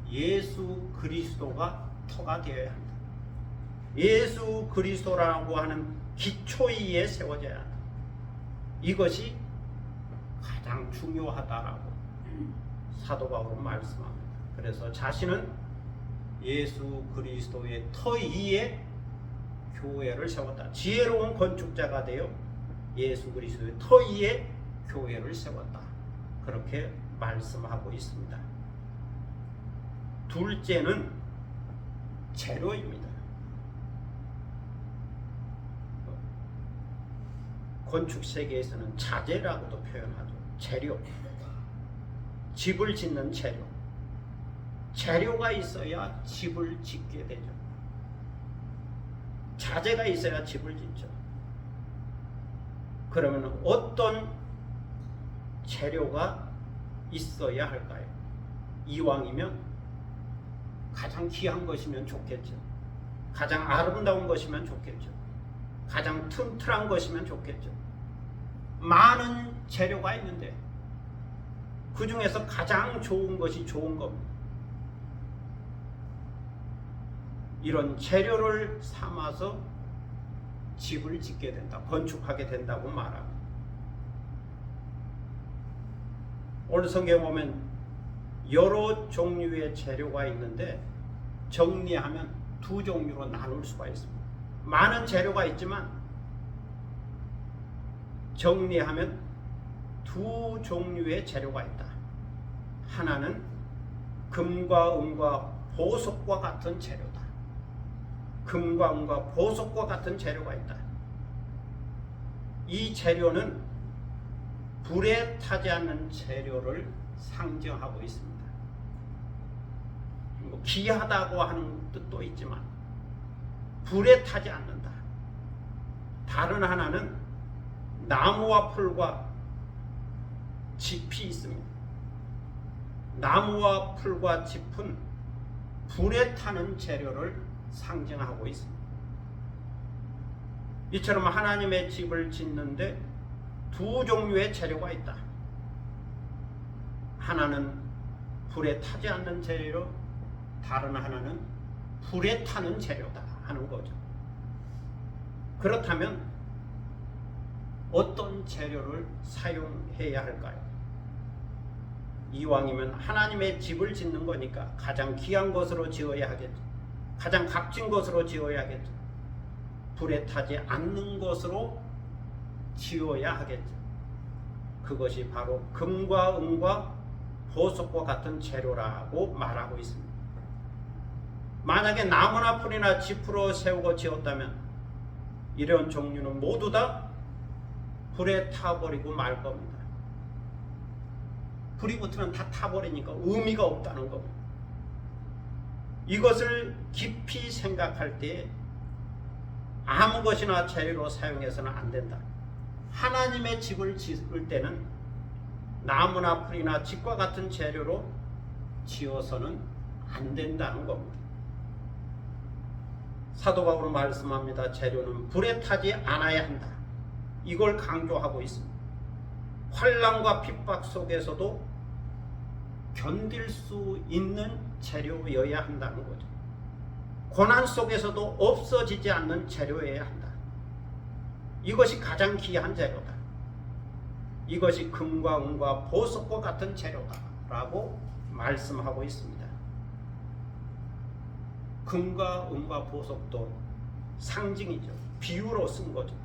예수 그리스도가 터가 되어야 한다. 예수 그리스도라고 하는 기초 위에 세워져야 한다. 이것이 가장 중요하다라고 사도 바울은 말씀합니다. 그래서 자신은 예수 그리스도의 터 위에 교회를 세웠다. 지혜로운 건축자가 되어 예수 그리스도의 터 위에 교회를 세웠다. 그렇게 말씀하고 있습니다. 둘째는 재료입니다. 건축 세계에서는 자재라고도 표현하죠. 재료. 집을 짓는 재료. 재료가 있어야 집을 짓게 되죠. 자재가 있어야 집을 짓죠. 그러면 어떤 재료가 있어야 할까요? 이왕이면 가장 귀한 것이면 좋겠죠. 가장 아름다운 것이면 좋겠죠. 가장 튼튼한 것이면 좋겠죠. 많은 재료가 있는데 그 중에서 가장 좋은 것이 좋은 겁니다. 이런 재료를 삼아서 집을 짓게 된다, 건축하게 된다고 말합니다. 오늘 성경에 보면 여러 종류의 재료가 있는데 정리하면 두 종류로 나눌 수가 있습니다. 많은 재료가 있지만 정리하면 두 종류의 재료가 있다. 하나는 금과 은과 보석과 같은 재료다. 금과 은과 보석과 같은 재료가 있다. 이 재료는 불에 타지 않는 재료를 상징하고 있습니다. 귀하다고 하는 뜻도 있지만 불에 타지 않는다. 다른 하나는 나무와 풀과 짚이 있습니다. 나무와 풀과 짚은 불에 타는 재료를 상징하고 있습니다. 이처럼 하나님의 집을 짓는데 두 종류의 재료가 있다. 하나는 불에 타지 않는 재료, 다른 하나는 불에 타는 재료다 하는 거죠. 그렇다면 어떤 재료를 사용해야 할까요? 이왕이면 하나님의 집을 짓는 거니까 가장 귀한 것으로 지어야 하겠죠. 가장 값진 것으로 지어야 하겠죠. 불에 타지 않는 것으로 지어야 하겠죠. 그것이 바로 금과 은과 보석과 같은 재료라고 말하고 있습니다. 만약에 나무나 풀이나 짚으로 세우고 지었다면 이런 종류는 모두 다 불에 타버리고 말 겁니다. 불이 붙으면 다 타버리니까 의미가 없다는 겁니다. 이것을 깊이 생각할 때 아무 것이나 재료로 사용해서는 안 된다. 하나님의 집을 지을 때는 나무나 풀이나 짚과 같은 재료로 지어서는 안 된다는 겁니다. 사도 바울은 말씀합니다. 재료는 불에 타지 않아야 한다. 이걸 강조하고 있습니다. 환난과 핍박 속에서도 견딜 수 있는 재료여야 한다는 거죠. 고난 속에서도 없어지지 않는 재료여야 한다. 이것이 가장 귀한 재료다. 이것이 금과 은과 보석과 같은 재료다 라고 말씀하고 있습니다. 금과 은과 보석도 상징이죠. 비유로 쓴 거죠.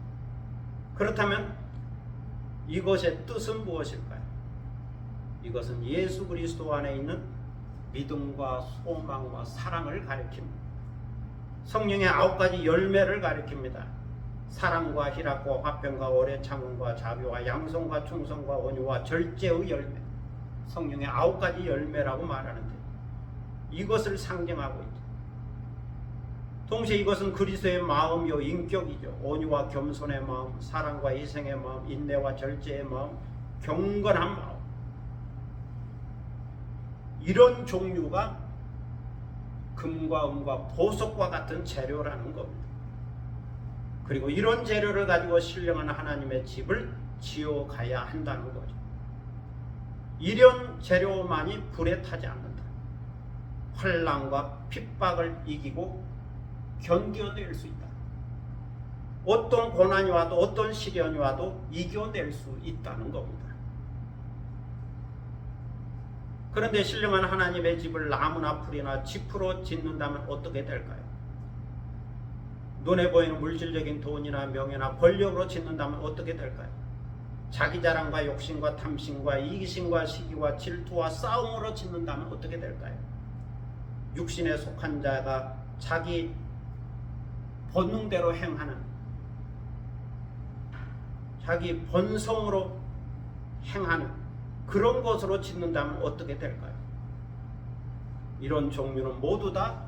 그렇다면 이것의 뜻은 무엇일까요? 이것은 예수 그리스도 안에 있는 믿음과 소망과 사랑을 가리킵니다. 성령의 9가지 열매를 가리킵니다. 사랑과 희락과 화평과 오래 참음과 자비와 양성과 충성과 온유와 절제의 열매. 성령의 9가지 열매라고 말하는데 이것을 상징하고 있죠. 동시에 이것은 그리스도의 마음이요 인격이죠. 온유와 겸손의 마음, 사랑과 희생의 마음, 인내와 절제의 마음, 경건한 마음. 이런 종류가 금과 은과 보석과 같은 재료라는 겁니다. 그리고 이런 재료를 가지고 신령한 하나님의 집을 지어가야 한다는 거죠. 이런 재료만이 불에 타지 않는다. 환난과 핍박을 이기고 견뎌낼 수 있다. 어떤 고난이 와도 어떤 시련이 와도 이겨낼 수 있다는 겁니다. 그런데 신령한 하나님의 집을 나무나 풀이나 짚으로 짓는다면 어떻게 될까요? 눈에 보이는 물질적인 돈이나 명예나 권력으로 짓는다면 어떻게 될까요? 자기 자랑과 욕심과 탐심과 이기심과 시기와 질투와 싸움으로 짓는다면 어떻게 될까요? 육신에 속한 자가 자기 본능대로 행하는, 자기 본성으로 행하는 그런 것으로 짓는다면 어떻게 될까요? 이런 종류는 모두 다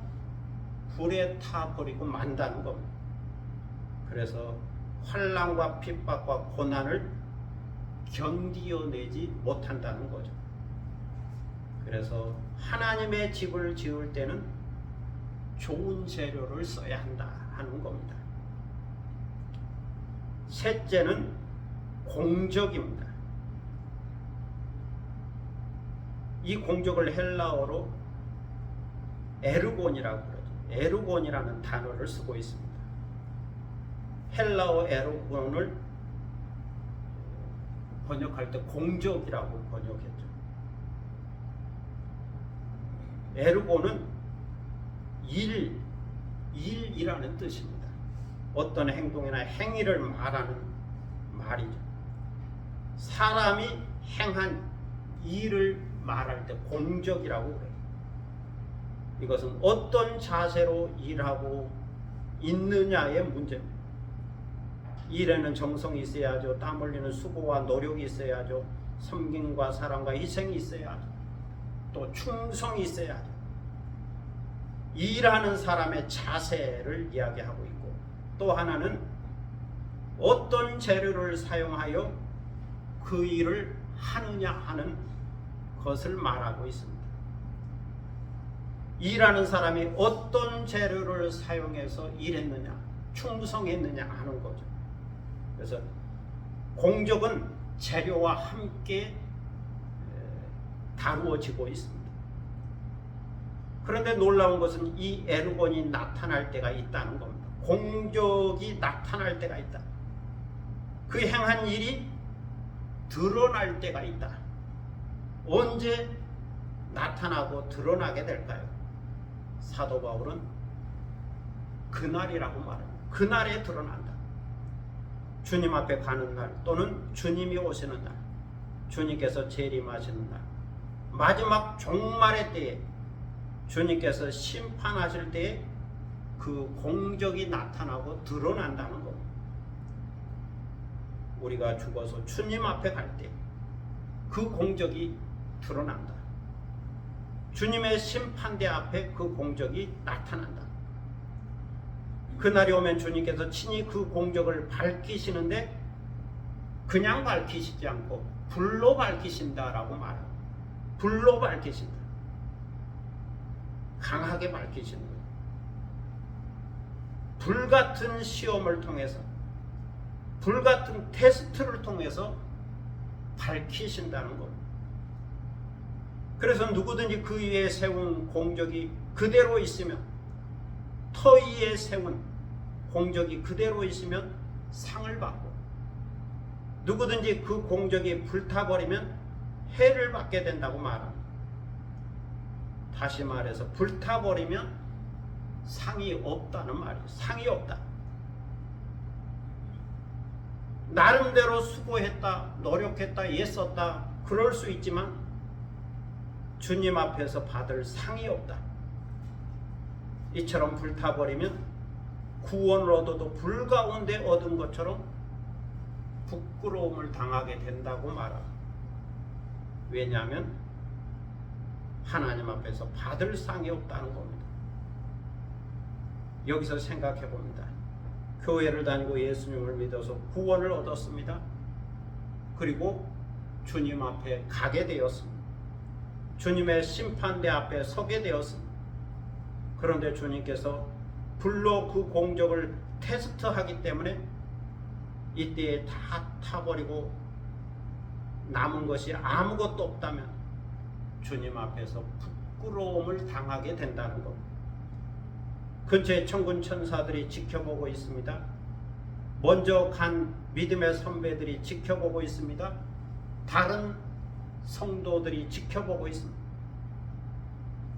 불에 타버리고 만다는 겁니다. 그래서 환난과 핍박과 고난을 견디어내지 못한다는 거죠. 그래서 하나님의 집을 지을 때는 좋은 재료를 써야 한다 하는 겁니다. 셋째는 공적입니다. 이 공적을 헬라어로 에르곤이라고 그러죠. 에르곤이라는 단어를 쓰고 있습니다. 헬라어 에르곤을 번역할 때 공적이라고 번역했죠. 에르곤은 일이라는 뜻입니다. 어떤 행동이나 행위를 말하는 말이죠. 사람이 행한 일을 말할 때 공적이라고 그래요. 이것은 어떤 자세로 일하고 있느냐의 문제입니다. 일에는 정성이 있어야죠. 땀 흘리는 수고와 노력이 있어야죠. 섬김과 사랑과 희생이 있어야죠. 또 충성이 있어야죠. 일하는 사람의 자세를 이야기하고 있고, 또 하나는 어떤 재료를 사용하여 그 일을 하느냐 하는 것을 말하고 있습니다. 일하는 사람이 어떤 재료를 사용해서 일했느냐, 충성했느냐 하는 거죠. 그래서 공적은 재료와 함께 다루어지고 있습니다. 그런데 놀라운 것은 이 에르곤이 나타날 때가 있다는 겁니다. 공적이 나타날 때가 있다. 그 행한 일이 드러날 때가 있다. 언제 나타나고 드러나게 될까요? 사도 바울은 그날이라고 말합니다. 그날에 드러난다. 주님 앞에 가는 날, 또는 주님이 오시는 날, 주님께서 재림하시는 날, 마지막 종말의 때에 주님께서 심판하실 때에 그 공적이 나타나고 드러난다는 겁니다. 우리가 죽어서 주님 앞에 갈 때 그 공적이 드러난다. 주님의 심판대 앞에 그 공적이 나타난다. 그날이 오면 주님께서 친히 그 공적을 밝히시는데 그냥 밝히시지 않고 불로 밝히신다라고 말합니다. 불로 밝히신다. 강하게 밝히시는 거예요. 불같은 시험을 통해서, 불같은 테스트를 통해서 밝히신다는 겁니다. 그래서 누구든지 그 위에 세운 공적이 그대로 있으면, 터 위에 세운 공적이 그대로 있으면 상을 받고, 누구든지 그 공적이 불타버리면 해를 받게 된다고 말합니다. 다시 말해서 불타버리면 상이 없다는 말이에요. 상이 없다. 나름대로 수고했다, 노력했다, 애썼다 그럴 수 있지만 주님 앞에서 받을 상이 없다. 이처럼 불타버리면 구원을 얻어도 불 가운데 얻은 것처럼 부끄러움을 당하게 된다고 말합니다. 왜냐하면 하나님 앞에서 받을 상이 없다는 겁니다. 여기서 생각해 봅니다. 교회를 다니고 예수님을 믿어서 구원을 얻었습니다. 그리고 주님 앞에 가게 되었습니다. 주님의 심판대 앞에 서게 되었습니다. 그런데 주님께서 불로 그 공적을 테스트하기 때문에 이때에 다 타버리고 남은 것이 아무것도 없다면 주님 앞에서 부끄러움을 당하게 된다는 겁니다. 근처에 천군 천사들이 지켜보고 있습니다. 먼저 간 믿음의 선배들이 지켜보고 있습니다. 다른 성도들이 지켜보고 있습니다.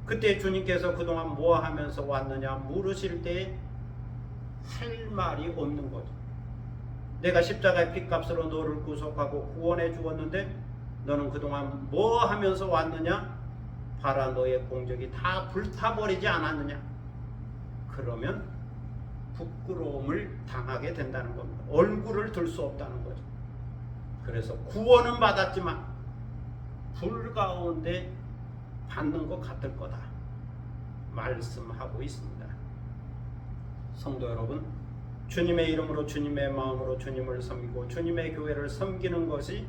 그때 주님께서 그동안 뭐 하면서 왔느냐 물으실 때 할 말이 없는 거죠. 내가 십자가의 피값으로 너를 구속하고 구원해 주었는데 너는 그동안 뭐 하면서 왔느냐? 봐라, 너의 공적이 다 불타버리지 않았느냐? 그러면 부끄러움을 당하게 된다는 겁니다. 얼굴을 들 수 없다는 거죠. 그래서 구원은 받았지만 불 가운데 받는 것 같을 거다 말씀하고 있습니다. 성도 여러분, 주님의 이름으로 주님의 마음으로 주님을 섬기고 주님의 교회를 섬기는 것이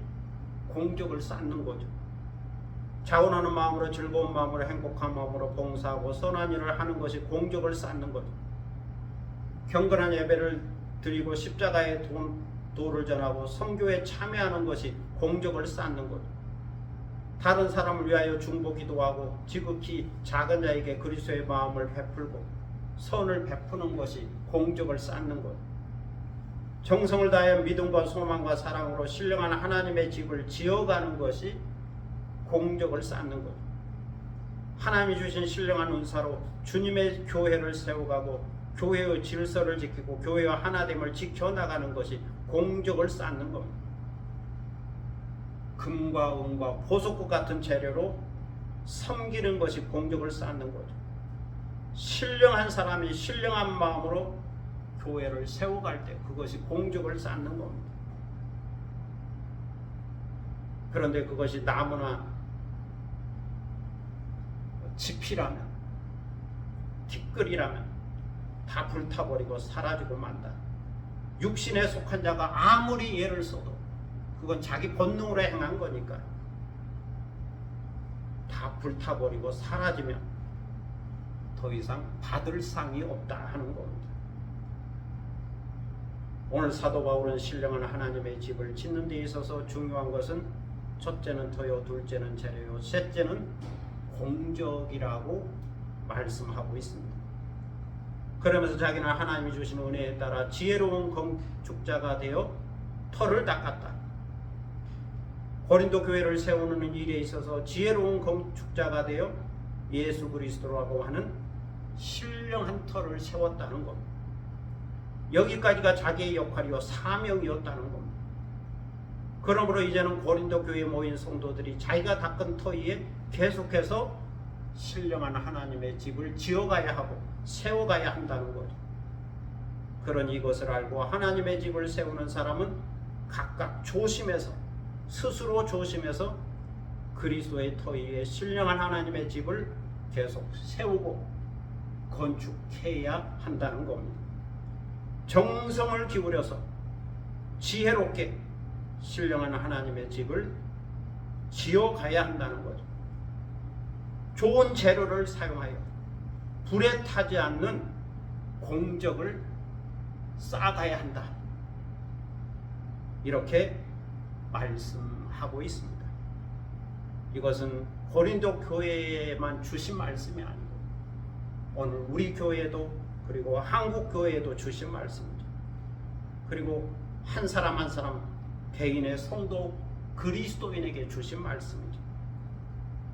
공적을 쌓는 거죠. 자원하는 마음으로, 즐거운 마음으로, 행복한 마음으로 봉사하고 선한 일을 하는 것이 공적을 쌓는 거죠. 경건한 예배를 드리고 십자가의 도를 전하고 선교에 참여하는 것이 공적을 쌓는 거죠. 다른 사람을 위하여 중보 기도하고 지극히 작은 자에게 그리스도의 마음을 베풀고 선을 베푸는 것이 공적을 쌓는 것. 정성을 다하여 믿음과 소망과 사랑으로 신령한 하나님의 집을 지어가는 것이 공적을 쌓는 것. 하나님이 주신 신령한 은사로 주님의 교회를 세워가고 교회의 질서를 지키고 교회와 하나됨을 지켜나가는 것이 공적을 쌓는 겁니다. 금과 은과 보석과 같은 재료로 섬기는 것이 공적을 쌓는 거죠. 신령한 사람이 신령한 마음으로 교회를 세워갈 때 그것이 공적을 쌓는 겁니다. 그런데 그것이 나무나 지피라면, 티끌이라면 다 불타버리고 사라지고 만다. 육신에 속한 자가 아무리 예를 써도 그건 자기 본능으로 행한 거니까 다 불타버리고 사라지면 더 이상 받을 상이 없다 하는 겁니다. 오늘 사도 바울은 신령한 하나님의 집을 짓는 데 있어서 중요한 것은 첫째는 터요, 둘째는 재료요, 셋째는 공적이라고 말씀하고 있습니다. 그러면서 자기는 하나님이 주신 은혜에 따라 지혜로운 건축자가 되어 터를 닦았다. 고린도 교회를 세우는 일에 있어서 지혜로운 건축자가 되어 예수 그리스도라고 하는 신령한 터를 세웠다는 겁니다. 여기까지가 자기의 역할이요 사명이었다는 겁니다. 그러므로 이제는 고린도 교회에 모인 성도들이 자기가 닦은 터 위에 계속해서 신령한 하나님의 집을 지어가야 하고 세워가야 한다는 거죠. 그러니 이것을 알고 하나님의 집을 세우는 사람은 각각 조심해서, 스스로 조심해서 그리스도의 터 위에 신령한 하나님의 집을 계속 세우고 건축해야 한다는 겁니다. 정성을 기울여서 지혜롭게 신령한 하나님의 집을 지어가야 한다는 거죠. 좋은 재료를 사용하여 불에 타지 않는 공적을 쌓아가야 한다. 이렇게 말씀하고 있습니다. 이것은 고린도 교회에만 주신 말씀이 아니고 오늘 우리 교회도 그리고 한국 교회에도 주신 말씀이죠. 그리고 한 사람 한 사람 개인의 성도 그리스도인에게 주신 말씀이죠.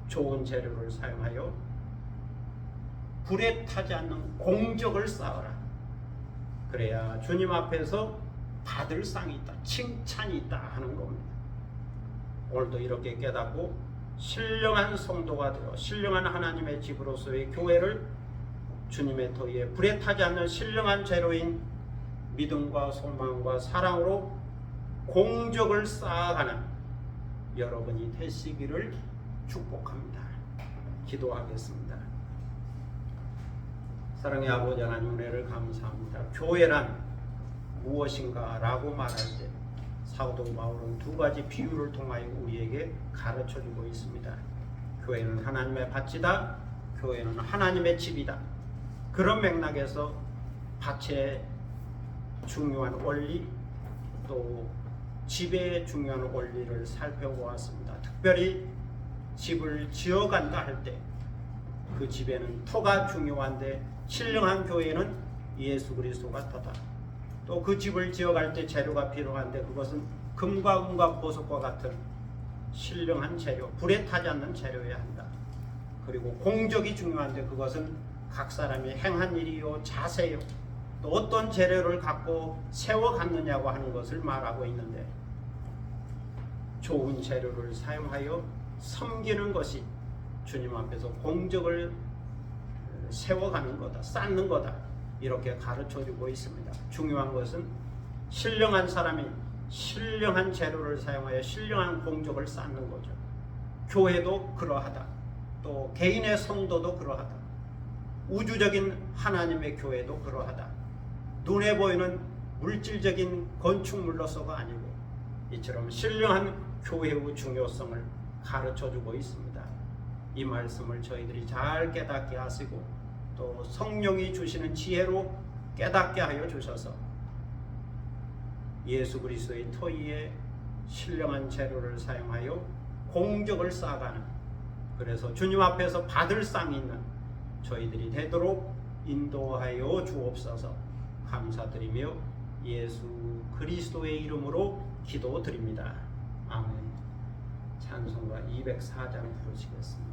좋은 재료를 사용하여 불에 타지 않는 공적을 쌓아라. 그래야 주님 앞에서 받을 상이 있다, 칭찬이 있다 하는 겁니다. 오늘도 이렇게 깨닫고 신령한 성도가 되어 신령한 하나님의 집으로서의 교회를 주님의 터위에 불에 타지 않는 신령한 재료인 믿음과 소망과 사랑으로 공적을 쌓아가는 여러분이 되시기를 축복합니다. 기도하겠습니다. 사랑의 아버지 하나님, 은혜를 감사합니다. 교회란 무엇인가 라고 말할 때 사도 바울은 두 가지 비유를 통하여 우리에게 가르쳐주고 있습니다. 교회는 하나님의 밭이다, 교회는 하나님의 집이다. 그런 맥락에서 밭의 중요한 원리, 또 집의 중요한 원리를 살펴보았습니다. 특별히 집을 지어간다 할 때 그 집에는 토가 중요한데 신령한 교회는 예수 그리스도가 터다. 또 그 집을 지어갈 때 재료가 필요한데 그것은 금과 은과 보석과 같은 신령한 재료, 불에 타지 않는 재료여야 한다. 그리고 공적이 중요한데 그것은 각 사람이 행한 일이요, 자세요, 또 어떤 재료를 갖고 세워갔느냐고 하는 것을 말하고 있는데, 좋은 재료를 사용하여 섬기는 것이 주님 앞에서 공적을 세워가는 거다, 쌓는 거다, 이렇게 가르쳐주고 있습니다. 중요한 것은 신령한 사람이 신령한 재료를 사용하여 신령한 공적을 쌓는 거죠. 교회도 그러하다, 또 개인의 성도도 그러하다, 우주적인 하나님의 교회도 그러하다. 눈에 보이는 물질적인 건축물로서가 아니고 이처럼 신령한 교회의 중요성을 가르쳐주고 있습니다. 이 말씀을 저희들이 잘 깨닫게 하시고 또 성령이 주시는 지혜로 깨닫게 하여 주셔서 예수 그리스도의 터위에 신령한 재료를 사용하여 공적을 쌓아가는, 그래서 주님 앞에서 받을 상이 있는 저희들이 되도록 인도하여 주옵소서. 감사드리며 예수 그리스도의 이름으로 기도드립니다. 아멘. 찬송가 204장 부르시겠습니다.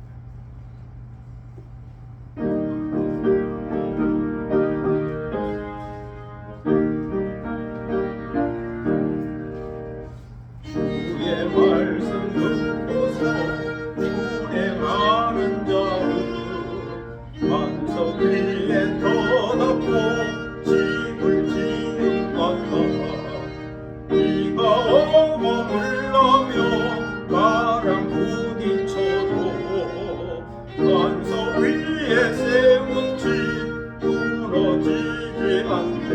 주의 말씀 듣고서 불에 마른 자는 반석 위에 터놓고 집을 지은 같아. 비가 오고 물러며 바람 부딪혀도 반석 위에 세운 집 무너지지 않게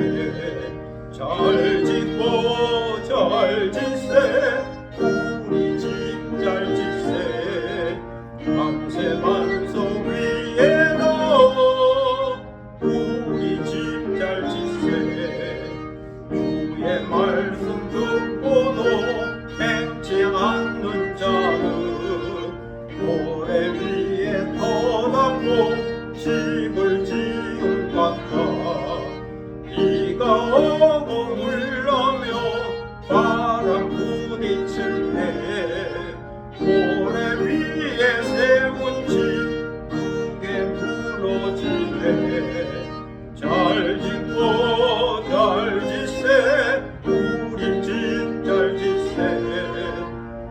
잘 짓고 잘 짓세, 우리 집 잘 짓세. 밤새 반석 위에 넣어 우리 집 잘 짓세. 주의 말씀 듣고도 행치 않는 자는 모래 위에 터놓고 집을 지은 같아. 비가 오고 물러며 바람 부딪힐 때 모래 위에 세운 집 크게 무너지네. 잘 짓고 잘 짓세, 우리 집 잘 짓세.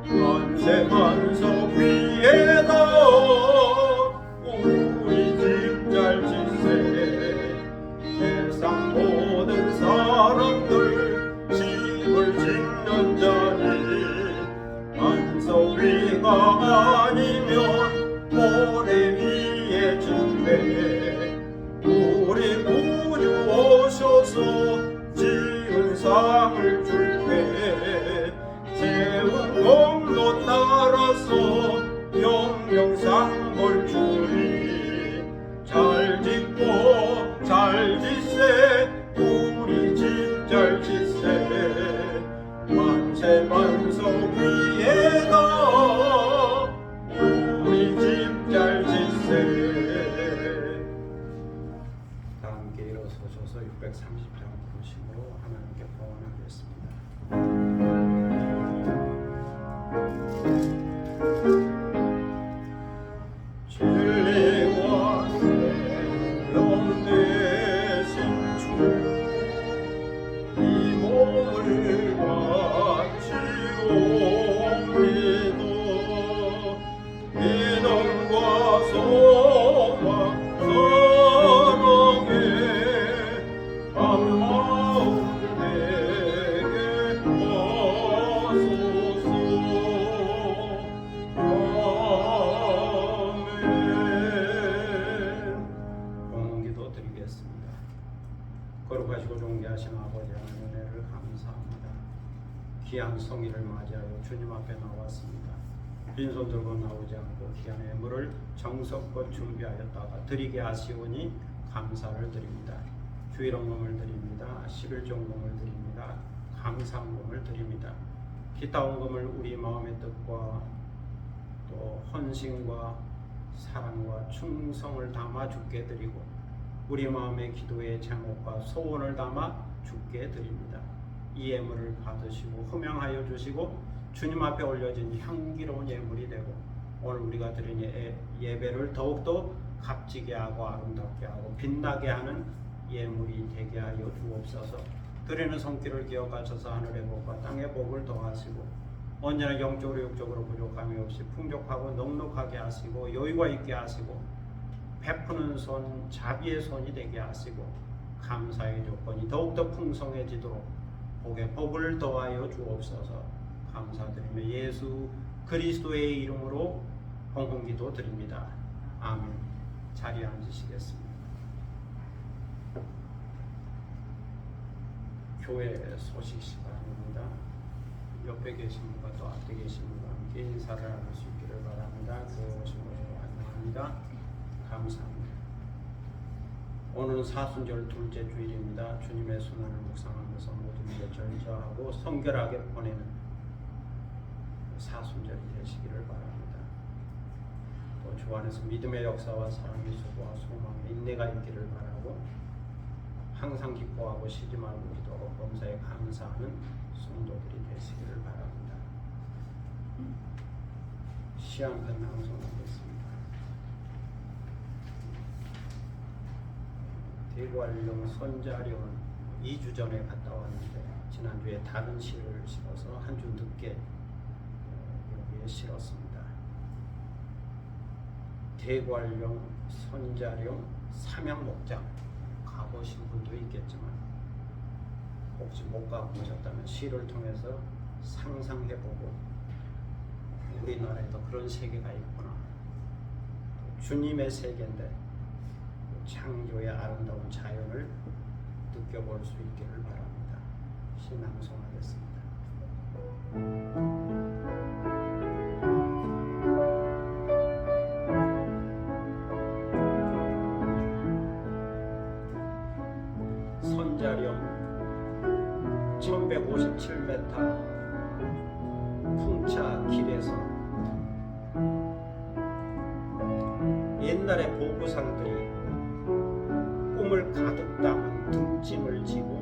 만세 반석 위에다 우리 집 잘 짓세. 세상 모든 사람들 집을 짓는 자니 반석 위가 아니면 모래 위에 짓네. 우리 구주 오셔서 지은 상을 줄때 세운 공로 따라서 영영상 볼 주리. 잘 짓고 잘 짓세, 우리 집 잘 짓세. 만세 반석 위에다 우리 집 잘 짓세. 다 함께 일어서셔서 630장 부르심으로 하나님께 봉헌하겠습니다. 진리와 생 감사합니다. 귀한 성의를 맞이하여 주님 앞에 나왔습니다. 빈손 들고 나오지 않고 귀한 예물을 정성껏 준비하였다가 드리게 하시오니 감사를 드립니다. 주일원금을 드립니다. 11종금을 드립니다. 감사원금을 드립니다. 기타 원금을 우리 마음의 뜻과 또 헌신과 사랑과 충성을 담아 주께 드리고 우리 마음의 기도의 제목과 소원을 담아 주께 드립니다. 이 예물을 받으시고 호명하여 주시고 주님 앞에 올려진 향기로운 예물이 되고 오늘 우리가 드린 예배를 더욱더 값지게 하고 아름답게 하고 빛나게 하는 예물이 되게 하여 주옵소서. 드리는 손길을 기억하셔서 하늘의 복과 땅의 복을 더하시고 언제나 영적으로 육적으로 부족함이 없이 풍족하고 넉넉하게 하시고 여유가 있게 하시고 베푸는 손 자비의 손이 되게 하시고 감사의 조건이 더욱더 풍성해지도록 복의 복을 더하여 주옵소서. 감사드리며 예수 그리스도의 이름으로 봉헌기도 드립니다. 아멘. 자리에 앉으시겠습니다. 교회 소식 시간입니다. 옆에 계신 분과 또 앞에 계신 분과 함께 인사를 나눌 수 있기를 바랍니다. 교회 오신 것을 환영합니다. 감사합니다. 오늘은 사순절 둘째 주일입니다. 주님의 순환을 묵상하면서 모든 게 절저하고 성결하게 보내는 사순절이 되시기를 바랍니다. 또 주 안에서 믿음의 역사와 사랑의 수고와 소망의 인내가 있기를 바라고 항상 기뻐하고 쉬지 말고 기도하고 범사에 감사하는 성도들이 되시기를 바랍니다. 시 한 편 낭송하겠습니다. 대관령 선자령은 2주 전에 갔다 왔는데 지난주에 다른 시를 실어서 한 주 늦게 여기에 실었습니다. 대관령, 선자령, 삼양목장 가보신 분도 있겠지만 혹시 못 가보셨다면 시를 통해서 상상해보고 우리나라에도 그런 세계가 있구나. 주님의 세계인데 창조의 아름다운 자연을 느껴볼 수 있기를 바랍니다. 시 낭송하겠습니다. 선자령 1157m 풍차 길에서 옛날의 보부상들이 꿈을 가득 담은 등짐을 지고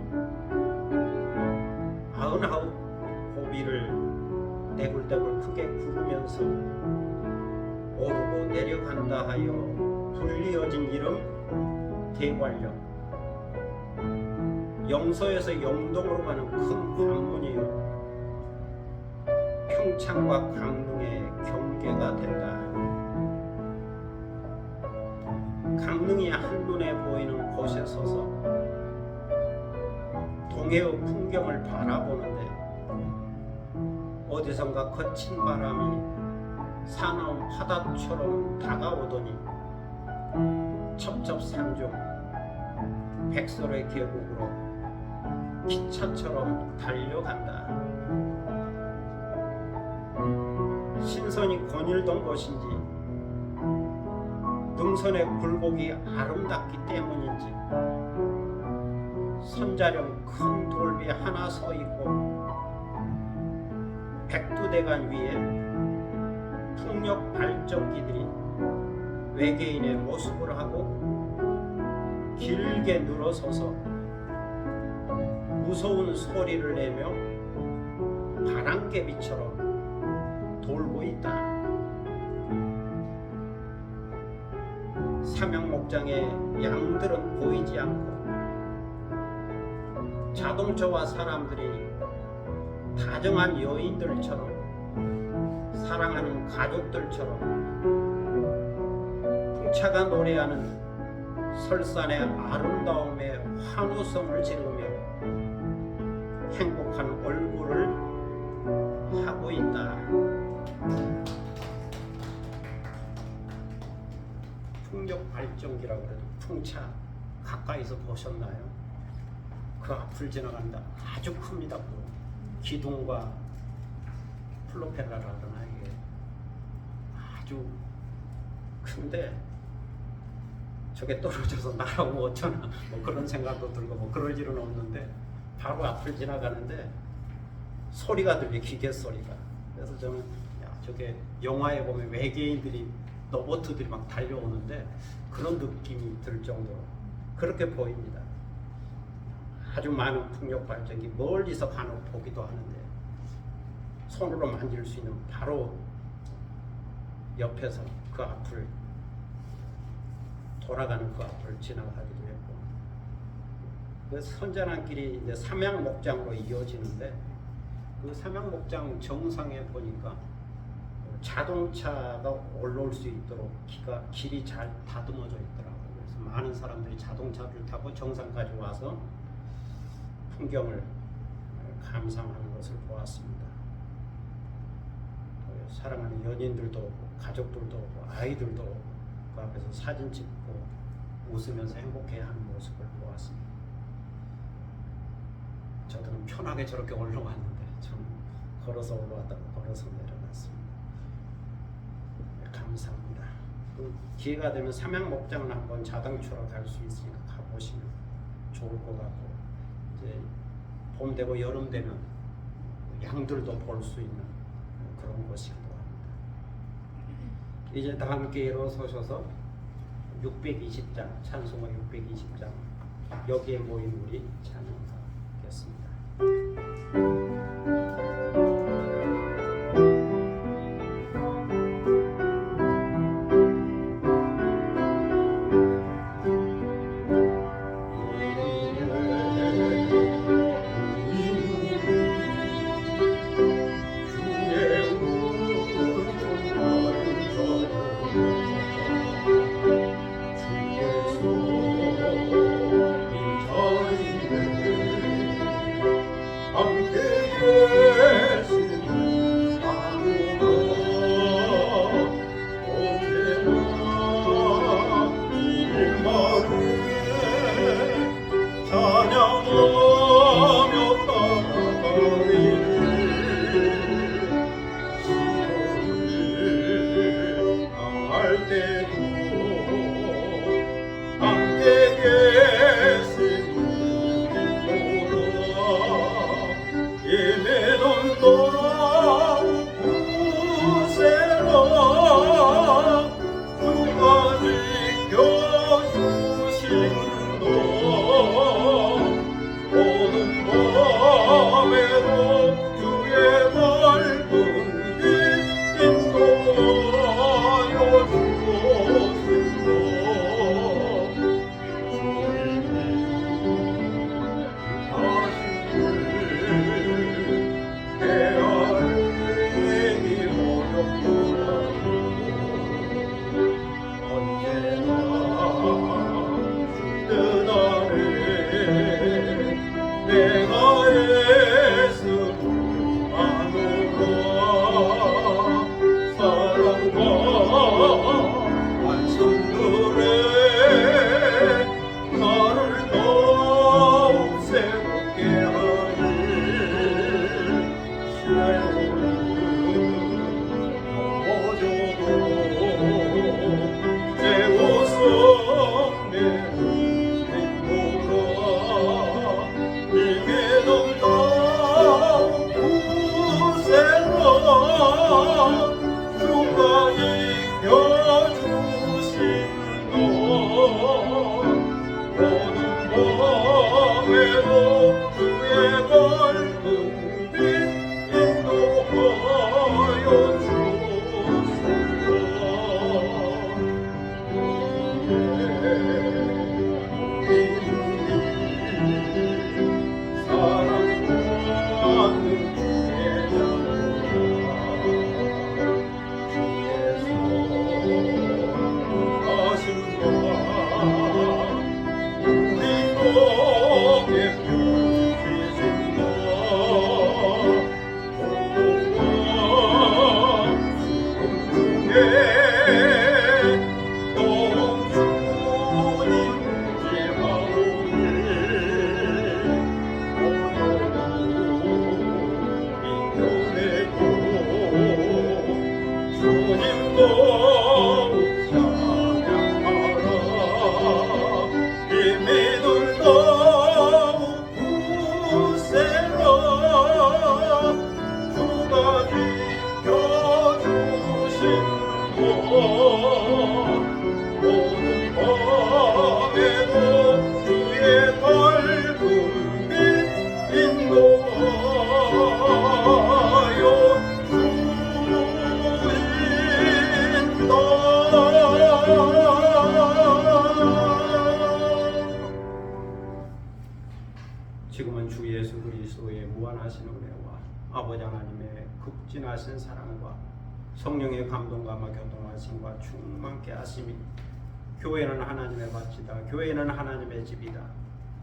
99 고비를 떼굴떼굴 크게 구르면서 오르고 내려간다 하여 불리어진 이름 대관령. 영서에서 영동으로 가는 큰 관문이요 평창과 강릉의 경계가 된다. 강릉이 한눈에 보이는 곳에 서서 동해의 풍경을 바라보는데 어디선가 거친 바람이 사나운 파도처럼 다가오더니 첩첩산중 백설의 계곡으로 기차처럼 달려간다. 신선이 거닐던 곳인지 능선의 굴곡이 아름답기 때문인지 선자령 큰 돌비 하나 서 있고 백두대간 위에 풍력 발전기들이 외계인의 모습을 하고 길게 늘어서서 무서운 소리를 내며 바람개비처럼 돌고 있다. 삼양목장의 양들은 보이지 않고 자동차와 사람들이 다정한 여인들처럼 사랑하는 가족들처럼 풍차가 노래하는 설산의 아름다움에 환호성을 지르며 행복한 얼굴을 하고 있다. 풍력 발전기라고 그래도 풍차 가까이서 보셨나요? 그 앞을 지나간다. 아주 큽니다. 기둥과 플로펠러라 그러나 이게 아주 큰데 저게 떨어져서 날아오면 어쩌나 뭐 그런 생각도 들고 뭐 그럴 일은 없는데 바로 앞을 지나가는데 소리가 들려, 기계 소리가. 그래서 저는 야, 저게 영화에 보면 외계인들이 로봇들이 막 달려오는데 그런 느낌이 들 정도로 그렇게 보입니다. 아주 많은 풍력 발전기 멀리서 간혹 보기도 하는데 손으로 만질 수 있는 바로 옆에서 그 앞을 돌아가는 그 앞을 지나가기도 했고, 그 선전한 길이 이제 삼양목장으로 이어지는데 그 삼양목장 정상에 보니까 자동차가 올라올 수 있도록 길이 잘 다듬어져 있더라고요. 그래서 많은 사람들이 자동차를 타고 정상까지 와서 풍경을 감상하는 것을 보았습니다. 사랑하는 연인들도 오고 가족들도 오고 아이들도 오고 그 앞에서 사진 찍고 웃으면서 행복해하는 모습을 보았습니다. 저들은 편하게 저렇게 올라왔는데 저는 걸어서 올라왔다가 걸어서 내려갔습니다. 감사합니다. 기회가 되면 삼양목장을 한번 자동차로 갈 수 있으니까 가보시면 좋을 것 같고, 이제 봄 되고 여름 되면 양들도 볼 수 있는 그런 곳이기도 합니다. 이제 다 함께 일어서셔서 620장 찬송가 620장 여기에 모인 우리 찬양하겠습니다. 찬양하라 이 믿음 더욱 굳세라 주가 지켜주신 곳 모든 밤에도 주의 밝은 빛 인도하여 지금은 주 예수 그리스도의 무한하신 은혜와 아버지 하나님의 극진하신 사랑과 성령의 감동과 교통하심과 충만케 하심이 교회는 하나님의 밭이다. 교회는 하나님의 집이다.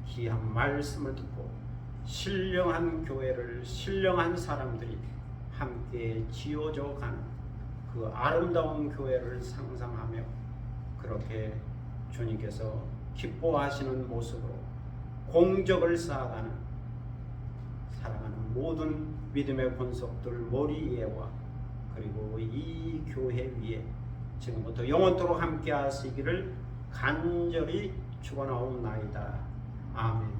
귀한 말씀을 듣고 신령한 교회를 신령한 사람들이 함께 지어져 가는 그 아름다운 교회를 상상하며 그렇게 주님께서 기뻐하시는 모습으로 공적을 쌓아가는 사랑하는 모든 믿음의 권속들 머리 위에와 그리고 이 교회 위에 지금부터 영원토록 함께 하시기를 간절히 축원하옵나이다. 아멘.